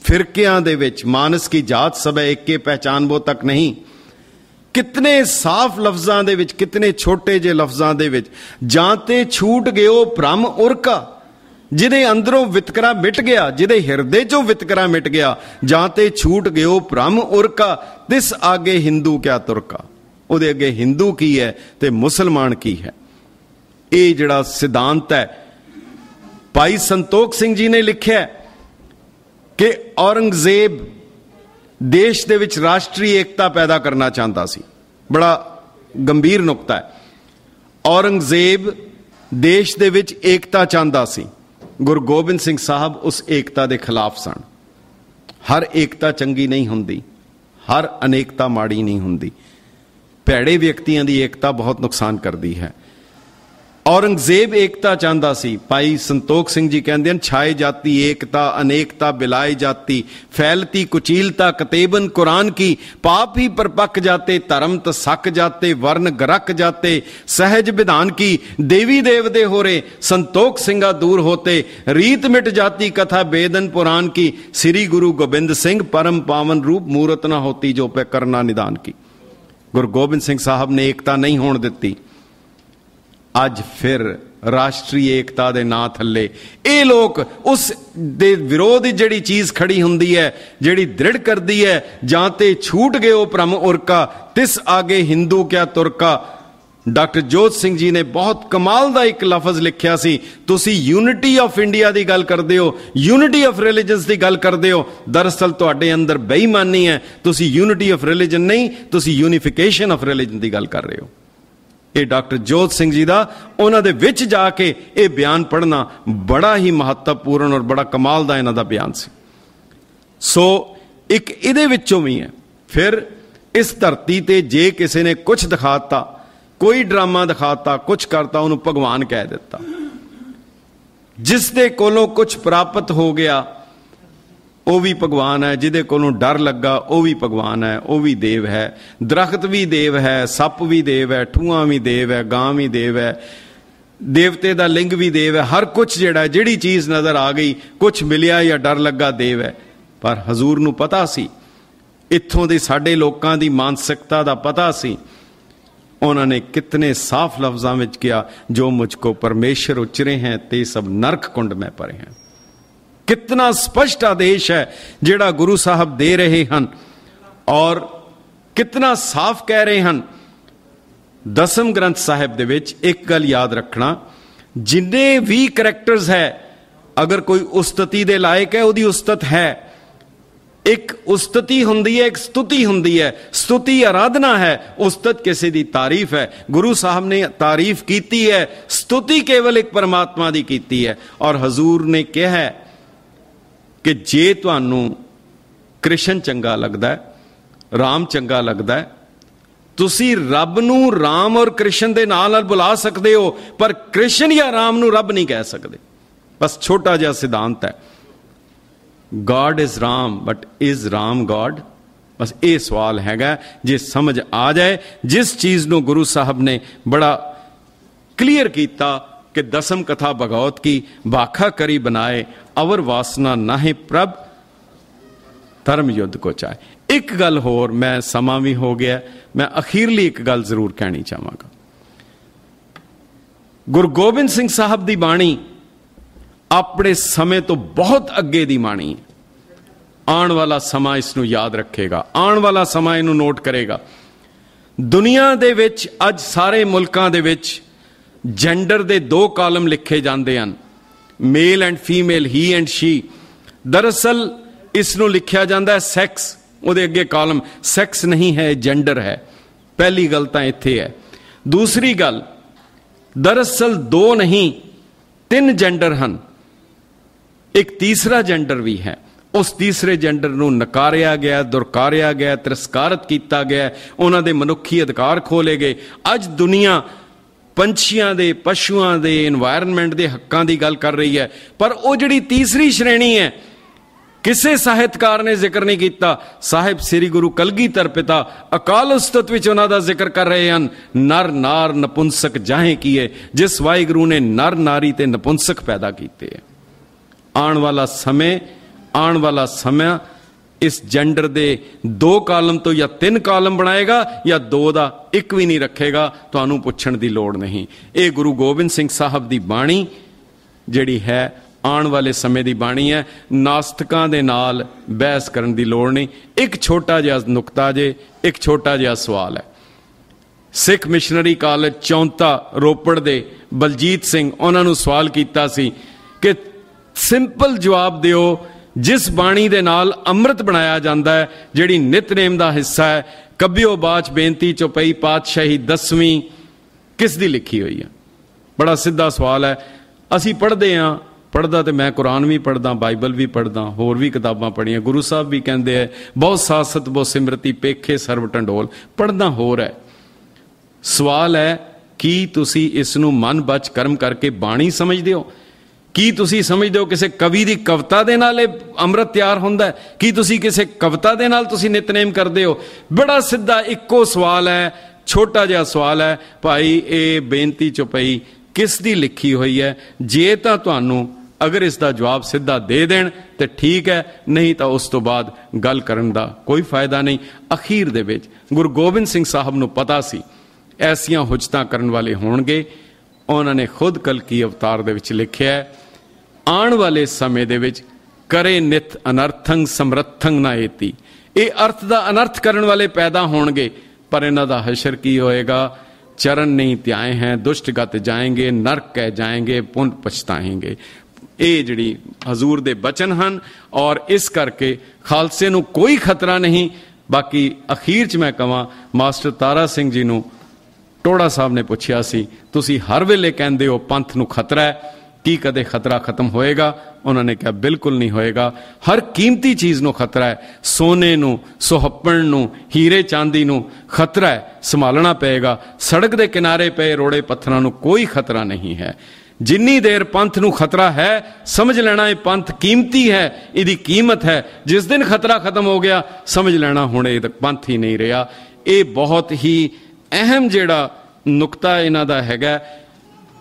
ਫਿਰਕਿਆਂ ਦੇ ਵਿੱਚ ਮਾਨਸ ਕੀ ਜਾਤ ਸਭ ਏਕੇ ਪਹਿਚਾਨ ਵੋ ਤੱਕ ਨਹੀਂ, ਕਿਤਨੇ ਸਾਫ਼ ਲਫ਼ਜ਼ਾਂ ਦੇ ਵਿੱਚ, ਕਿਤਨੇ ਛੋਟੇ ਜਿਹੇ ਲਫ਼ਜ਼ਾਂ ਦੇ ਵਿੱਚ, ਜਾਂ ਤੇ ਛੂਟ ਗਿਓ ਭ੍ਰਮ ਉਰਕਾ, ਜਿਹਦੇ ਅੰਦਰੋਂ ਵਿਤਕਰਾ ਮਿਟ ਗਿਆ, ਜਿਹਦੇ ਹਿਰਦੇ ਚੋਂ ਵਿਤਕਰਾ ਮਿਟ ਗਿਆ, ਜਾਂ ਤੇ ਛੂਟ ਗਿਓ ਭ੍ਰਮ ਉਰਕਾ, ਤਿਸ ਆਗੇ ਹਿੰਦੂ ਕਿਆ ਤੁਰਕਾ। ਉਹਦੇ ਅੱਗੇ ਹਿੰਦੂ ਕੀ ਹੈ ਤੇ ਮੁਸਲਮਾਨ ਕੀ ਹੈ। ਇਹ ਜਿਹੜਾ ਸਿਧਾਂਤ ਹੈ ਭਾਈ ਸੰਤੋਖ ਸਿੰਘ ਜੀ ਨੇ ਲਿਖਿਆ ਕਿ ਔਰੰਗਜ਼ੇਬ ਦੇਸ਼ ਦੇ ਵਿੱਚ ਰਾਸ਼ਟਰੀ ਏਕਤਾ ਪੈਦਾ ਕਰਨਾ ਚਾਹੁੰਦਾ ਸੀ। ਬੜਾ ਗੰਭੀਰ ਨੁਕਤਾ ਹੈ। ਔਰੰਗਜ਼ੇਬ ਦੇਸ਼ ਦੇ ਵਿੱਚ ਏਕਤਾ ਚਾਹੁੰਦਾ ਸੀ। ਗੁਰੂ ਗੋਬਿੰਦ ਸਿੰਘ ਸਾਹਿਬ ਉਸ ਏਕਤਾ ਦੇ ਖਿਲਾਫ ਸਨ। ਹਰ ਏਕਤਾ ਚੰਗੀ ਨਹੀਂ ਹੁੰਦੀ, ਹਰ ਅਨੇਕਤਾ ਮਾੜੀ ਨਹੀਂ ਹੁੰਦੀ। ਭੈੜੇ ਵਿਅਕਤੀਆਂ ਦੀ ਏਕਤਾ ਬਹੁਤ ਨੁਕਸਾਨ ਕਰਦੀ ਹੈ। ਔਰੰਗਜ਼ੇਬ ਏਕਤਾ ਚਾਹੁੰਦਾ ਸੀ। ਭਾਈ ਸੰਤੋਖ ਸਿੰਘ ਜੀ ਕਹਿੰਦੇ ਹਨ, ਛਾਏ ਜਾਤੀ ਏਕਤਾ ਅਨੇਕਤਾ ਬਿਲਾਏ ਜਾਤੀ, ਫੈਲਤੀ ਕੁਚੀਲਤਾ ਕਤੇਬਨ ਕੁਰਾਨ ਕੀ, ਪਾਪ ਹੀ ਪਰਪੱਕ ਜਾਤੇ ਧਰਮ ਤਸਕ ਜਾਤੇ, ਵਰਨ ਗਰਕ ਜਾਤੇ ਸਹਿਜ ਵਿਧਾਨ ਕੀ, ਦੇवी देवदे हो रे संतोख सिंगा दूर होते, रीत मिट जाती कथा बेदन पुराण की, श्री गुरु गोबिंद सिंह परम पावन रूप मूरत ना होती जो पे करना निदान की। गुरु गोबिंद सिंह साहब ने एकता नहीं होने दिती। ਅੱਜ ਫਿਰ ਰਾਸ਼ਟਰੀ ਏਕਤਾ ਦੇ ਨਾਂ ਥੱਲੇ ਇਹ ਲੋਕ ਉਸ ਦੇ ਵਿਰੋਧ ਜਿਹੜੀ ਚੀਜ਼ ਖੜੀ ਹੁੰਦੀ ਹੈ, ਜਿਹੜੀ ਦ੍ਰਿੜ ਕਰਦੀ ਹੈ, ਜਾਂ ਤੇ ਛੂਟ ਗਏ ਉਹ ਭ੍ਰਮ ਉਰਕਾ, ਤਿਸ ਆਗੇ ਹਿੰਦੂ ਕਿਆ ਤੁਰਕਾ। ਡਾਕਟਰ ਜੋਤ ਸਿੰਘ ਜੀ ਨੇ ਬਹੁਤ ਕਮਾਲ ਦਾ ਇੱਕ ਲਫ਼ਜ਼ ਲਿਖਿਆ ਸੀ, ਤੁਸੀਂ ਯੂਨਿਟੀ ਆਫ ਇੰਡੀਆ ਦੀ ਗੱਲ ਕਰਦੇ ਹੋ, ਯੂਨਿਟੀ ਆਫ ਰਿਲੀਜਨਸ ਦੀ ਗੱਲ ਕਰਦੇ ਹੋ, ਦਰਅਸਲ ਤੁਹਾਡੇ ਅੰਦਰ ਬੇਈਮਾਨੀ ਹੈ। ਤੁਸੀਂ ਯੂਨਿਟੀ ਆਫ ਰਿਲੀਜਨ ਨਹੀਂ, ਤੁਸੀਂ ਯੂਨੀਫਿਕੇਸ਼ਨ ਆਫ ਰਿਲੀਜਨ ਦੀ ਗੱਲ ਕਰ ਰਹੇ ਹੋ। ਇਹ ਡਾਕਟਰ ਜੋਤ ਸਿੰਘ ਜੀ ਦਾ ਉਹਨਾਂ ਦੇ ਵਿੱਚ ਜਾ ਕੇ ਇਹ ਬਿਆਨ ਪੜ੍ਹਨਾ ਬੜਾ ਹੀ ਮਹੱਤਵਪੂਰਨ ਔਰ ਬੜਾ ਕਮਾਲ ਦਾ ਇਹਨਾਂ ਦਾ ਬਿਆਨ ਸੀ। ਸੋ ਇੱਕ ਇਹਦੇ ਵਿੱਚੋਂ ਵੀ ਹੈ। ਫਿਰ ਇਸ ਧਰਤੀ ਤੇ ਜੇ ਕਿਸੇ ਨੇ ਕੁਝ ਦਿਖਾਤਾ, ਕੋਈ ਡਰਾਮਾ ਦਿਖਾਤਾ, ਕੁਝ ਕਰਤਾ, ਉਹਨੂੰ ਭਗਵਾਨ ਕਹਿ ਦਿੱਤਾ। ਜਿਸ ਦੇ ਕੋਲੋਂ ਕੁਝ ਪ੍ਰਾਪਤ ਹੋ ਗਿਆ ਉਹ ਵੀ ਭਗਵਾਨ ਹੈ, ਜਿਹਦੇ ਕੋਲੋਂ ਡਰ ਲੱਗਾ ਉਹ ਵੀ ਭਗਵਾਨ ਹੈ, ਉਹ ਵੀ ਦੇਵ ਹੈ। ਦਰਖਤ ਵੀ ਦੇਵ ਹੈ, ਸੱਪ ਵੀ ਦੇਵ ਹੈ, ਠੂਆਂ ਵੀ ਦੇਵ ਹੈ, ਗਾਂ ਵੀ ਦੇਵ ਹੈ, ਦੇਵਤੇ ਦਾ ਲਿੰਗ ਵੀ ਦੇਵ ਹੈ। ਹਰ ਕੁਝ ਜਿਹੜਾ, ਜਿਹੜੀ ਚੀਜ਼ ਨਜ਼ਰ ਆ ਗਈ, ਕੁਝ ਮਿਲਿਆ ਜਾਂ ਡਰ ਲੱਗਾ, ਦੇਵ ਹੈ। ਪਰ ਹਜ਼ੂਰ ਨੂੰ ਪਤਾ ਸੀ, ਇੱਥੋਂ ਦੇ ਸਾਡੇ ਲੋਕਾਂ ਦੀ ਮਾਨਸਿਕਤਾ ਦਾ ਪਤਾ ਸੀ। ਉਹਨਾਂ ਨੇ ਕਿਤਨੇ ਸਾਫ਼ ਲਫ਼ਜ਼ਾਂ ਵਿੱਚ ਕਿਹਾ, ਜੋ ਮੁਝਕੋ ਪਰਮੇਸ਼ਰ ਉਚਰੇ हैं ते सब नरक कुंड में परे हैं। कितना स्पष्ट आदेश है ਜਿਹੜਾ ਗੁਰੂ ਸਾਹਿਬ ਦੇ ਰਹੇ ਹਨ ਔਰ ਕਿਤਨਾ ਸਾਫ਼ ਕਹਿ ਰਹੇ ਹਨ। ਦਸਮ ਗ੍ਰੰਥ ਸਾਹਿਬ ਦੇ ਵਿੱਚ ਇੱਕ ਗੱਲ ਯਾਦ ਰੱਖਣਾ, ਜਿੰਨੇ ਵੀ ਕਰੈਕਟਰਸ ਹੈ, ਅਗਰ ਕੋਈ ਉਸਤਤੀ ਦੇ ਲਾਇਕ ਹੈ ਉਹਦੀ ਉਸਤਤ ਹੈ। ਇੱਕ ਉਸਤਤੀ ਹੁੰਦੀ ਹੈ, ਇੱਕ ਸਤੁਤੀ ਹੁੰਦੀ ਹੈ। ਸਤੁਤੀ ਆਰਾਧਨਾ ਹੈ, ਉਸਤਤ ਕਿਸੇ ਦੀ ਤਾਰੀਫ ਹੈ। ਗੁਰੂ ਸਾਹਿਬ ਨੇ ਤਾਰੀਫ ਕੀਤੀ ਹੈ, ਸਤੁਤੀ ਕੇਵਲ ਇੱਕ ਪਰਮਾਤਮਾ ਦੀ ਕੀਤੀ ਹੈ। ਔਰ ਹਜ਼ੂਰ ਨੇ ਕਿਹਾ ਹੈ ਕਿ ਜੇ ਤੁਹਾਨੂੰ ਕ੍ਰਿਸ਼ਨ ਚੰਗਾ ਲੱਗਦਾ ਹੈ, ਰਾਮ ਚੰਗਾ ਲੱਗਦਾ ਹੈ, ਤੁਸੀਂ ਰੱਬ ਨੂੰ ਰਾਮ ਔਰ ਕ੍ਰਿਸ਼ਨ ਦੇ ਨਾਲ ਬੁਲਾ ਸਕਦੇ ਹੋ, ਪਰ ਕ੍ਰਿਸ਼ਨ ਜਾਂ ਰਾਮ ਨੂੰ ਰੱਬ ਨਹੀਂ ਕਹਿ ਸਕਦੇ। ਬਸ ਛੋਟਾ ਜਿਹਾ ਸਿਧਾਂਤ ਹੈ। God is Ram, but is Ram God? ਬਸ ਇਹ ਸਵਾਲ ਹੈਗਾ। ਜੇ ਸਮਝ ਆ ਜਾਏ, ਜਿਸ ਚੀਜ਼ ਨੂੰ ਗੁਰੂ ਸਾਹਿਬ ਨੇ ਬੜਾ ਕਲੀਅਰ ਕੀਤਾ, कि दसम कथा भगवत की भाखा करी बनाए, अवर वासना नाहे प्रभ धर्म युद्ध को चाहे। एक गल होर, मैं समा भी हो गया, मैं अखीरली एक गल जरूर कहनी चाहांगा। गुरु गोबिंद सिंह साहब की बाणी अपने समय तो बहुत अगे की बाणी है। आने वाला समा इसनू याद रखेगा, आने वाला समा इनू नोट करेगा। दुनिया दे विच अज सारे मुल्कां दे विच जेंडर दे दो कालम लिखे जाते हैं, male and female, he and she. दरअसल इसनू लिखा जाता है सैक्स, उहदे अगे कालम सैक्स नहीं है, जेंडर है। पहली गल तां इत्थे है। दूसरी गल, दरअसल दो नहीं 3 जेंडर हैं, एक तीसरा जेंडर भी है। उस तीसरे जेंडर नूं नकारिया गया, दुरकारिया गया, तिरस्कारत किया गया, उन्हां दे मनुखी अधिकार खोले गए। अज दुनिया पंछियां दे, पशुआं दे, एनवायरनमेंट दे हक्कां दी गल कर रही है, पर वो जिहड़ी तीसरी श्रेणी है किसी साहित्यकार ने जिक्र नहीं किया। साहिब श्री गुरु कलगीधर पिता अकाल उस्तत विच उन्हां दा जिक्र कर रहे हैं, नर नार नपुंसक जाहे किए, जिस वाहिगुरू ने नर नारी ते नपुंसक पैदा किए। आने वाला समय, आने वाला समय इस जेंडर दे 2 कालम तो या 3 कालम बनाएगा या 2 दा 1 भी नहीं रखेगा। तुहानू पुछण दी लोड़ नहीं। ये गुरु गोबिंद सिंह साहब दी बाणी जिहड़ी है आने वाले समय की बाणी है। नास्तिकां दे नाल बहस करन दी लोड़ नहीं। एक छोटा जिहा नुकता जे, एक छोटा जिहा सवाल है। सिख मिशनरी कॉलेज चौंता रोपड़ दे बलजीत सिंह, उन्होंने सवाल किया सी कि सिंपल जवाब दिओ, जिस बाणी दे नाल अमृत बनाया जाता है, जिहड़ी नितनेम का हिस्सा है, कब्बिओ बाच बेनती चौपई पातशाही 10वीं, किस दी लिखी हुई है? बड़ा सीधा सवाल है। असी पढ़ते हाँ, पढ़दा तो मैं कुरान भी पढ़दा, बाइबल भी पढ़दा, होर भी किताबां पढ़ियां। गुरु साहब भी कहते हैं बहुत सासत बहुत सिमरती पेखे सर्व ढंडोल, पढ़दा होर है। सवाल है कि तुसी इसनू मन बच कर्म करके बाणी समझदे हो? की तुसी समझदे हो किसी कवि की कविता दे नाल अमृत तैयार हुंदा है? की तुसी किसी कविता दे नाल तुसी नितनेम करदे हो? बड़ा सीधा इक्को सवाल है, छोटा जिहा सवाल है। भाई ये बेनती चौपई किस दी लिखी हुई है? जे तां तुहानू अगर इसका जवाब सीधा दे देण तो ठीक है, नहीं तो उस तो बाद गल करन दा कोई फायदा नहीं। अखीर दे विच गुरु गोबिंद सिंह साहब नू पता सी ऐसियां हुजतां करन वाले होणगे। उन्होंने खुद कलकी अवतार दे विच लिखिया है, आण वाले समय दे विच करे नित अनर्थंग समर्थंग ना एती। ये अर्थ दा अनर्थ करन वाले पैदा होणगे, पर इन्हां दा हशर की होएगा? चरण नहीं त्याए हैं, दुष्ट गत जाएंगे, नरक कह जाएंगे, पुन पछताएंगे। ये जिहड़ी हजूर दे बचन हन, और इस करके खालसे नू कोई खतरा नहीं। बाकी अखीर च मैं कहां, मास्टर तारा सिंह जी नू टोड़ा साहब ने पूछा सी, तुसी हर वेले कहंदे हो पंथ नू खतरा है, की कदे खतरा खत्म होएगा? उन्होंने कहा बिल्कुल नहीं होएगा। हर कीमती चीज़ नू खतरा है, सोने नू, सुहप्पण नू, हीरे चांदी नू खतरा है, संभालना पेगा। सड़क दे किनारे पे रोड़े पत्थरां नू कोई खतरा नहीं है। जिन्नी देर पंथ नू खतरा है, समझ लेना ये पंथ कीमती है, इहदी कीमत है। जिस दिन खतरा खत्म हो गया, समझ लेना हुण ये पंथ ही नहीं रहा। ये बहुत ही अहम जिहड़ा नुकता इन्हां दा हैगा।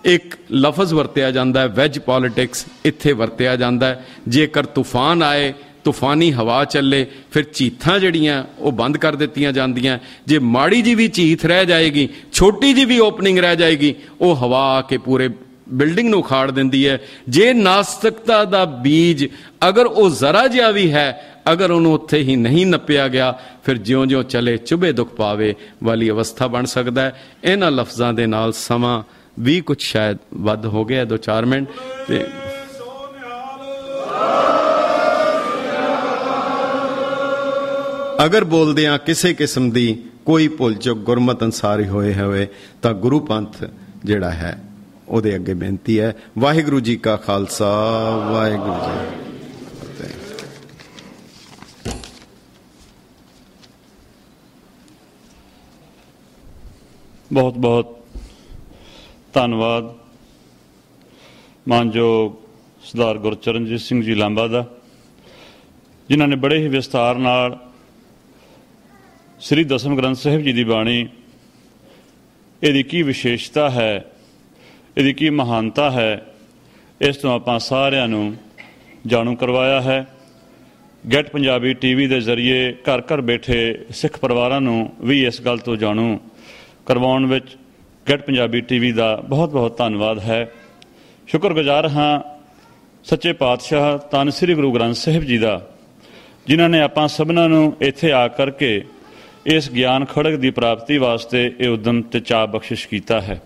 एक लफज वरत्या जाता है वैज पॉलिटिक्स, इत्थे वरत्या जाता है। जेकर तूफान आए, तूफानी हवा चले, फिर चीथां जड़ियां वो बंद कर दित्तियां जांदियां। जे माड़ी जी भी चीथ रह जाएगी, छोटी जी भी ओपनिंग रह जाएगी, वो हवा आके पूरे बिल्डिंग नूं उखाड़ दिंदी है। जे नास्तिकता दा बीज अगर वो जरा जिहा भी है, अगर उन्होंने उत्थे ही नहीं नप्पिया गया, फिर ज्यों ज्यों चले चुभे दुख पावे वाली अवस्था बन सकता है। इन्हां लफ्जां दे नाल समा भी कुछ शायद वध हो गया, 2-4 मिनट। अगर बोलदियां किसी किस्म की कोई भुल चुक गुरमत अंसारी होए तो गुरु पंथ जिहड़ा है उहदे अगे बेनती है। वाहिगुरू जी का खालसा, वाहिगुरू जी। बहुत बहुत धन्यवाद मानयोग सरदार गुरचरणजीत सिंह जी लांबा दा, जिन्हों ने बड़े ही विस्तार नाल श्री दसम ग्रंथ साहिब जी की बाणी, इहदी की विशेषता है, ਇਹਦੀ ਕੀ ਮਹਾਨਤਾ ਹੈ, ਇਸ ਤੋਂ ਆਪਾਂ ਸਾਰਿਆਂ ਨੂੰ ਜਾਣੂ ਕਰਵਾਇਆ ਹੈ। ਗੈਟ ਪੰਜਾਬੀ ਟੀਵੀ ਦੇ ਜ਼ਰੀਏ ਘਰ ਘਰ ਬੈਠੇ ਸਿੱਖ ਪਰਿਵਾਰਾਂ ਨੂੰ ਵੀ ਇਸ ਗੱਲ ਤੋਂ ਜਾਣੂ ਕਰਵਾਉਣ ਵਿੱਚ ਗੈਟ ਪੰਜਾਬੀ ਟੀਵੀ ਦਾ ਬਹੁਤ ਬਹੁਤ ਧੰਨਵਾਦ ਹੈ। ਸ਼ੁਕਰਗੁਜ਼ਾਰ ਹਾਂ ਸੱਚੇ ਪਾਤਸ਼ਾਹ ਧੰਨ ਸ੍ਰੀ ਗੁਰੂ ਗ੍ਰੰਥ ਸਾਹਿਬ ਜੀ ਦਾ, ਜਿਨ੍ਹਾਂ ਨੇ ਆਪਾਂ ਸਭਨਾਂ ਨੂੰ ਇੱਥੇ ਆ ਕਰਕੇ ਇਸ ਗਿਆਨ ਖੜਗ ਦੀ ਪ੍ਰਾਪਤੀ ਵਾਸਤੇ ਇਹ ਉਦਮ ਤੇ ਚਾਅ ਬਖਸ਼ਿਸ਼ ਕੀਤਾ ਹੈ।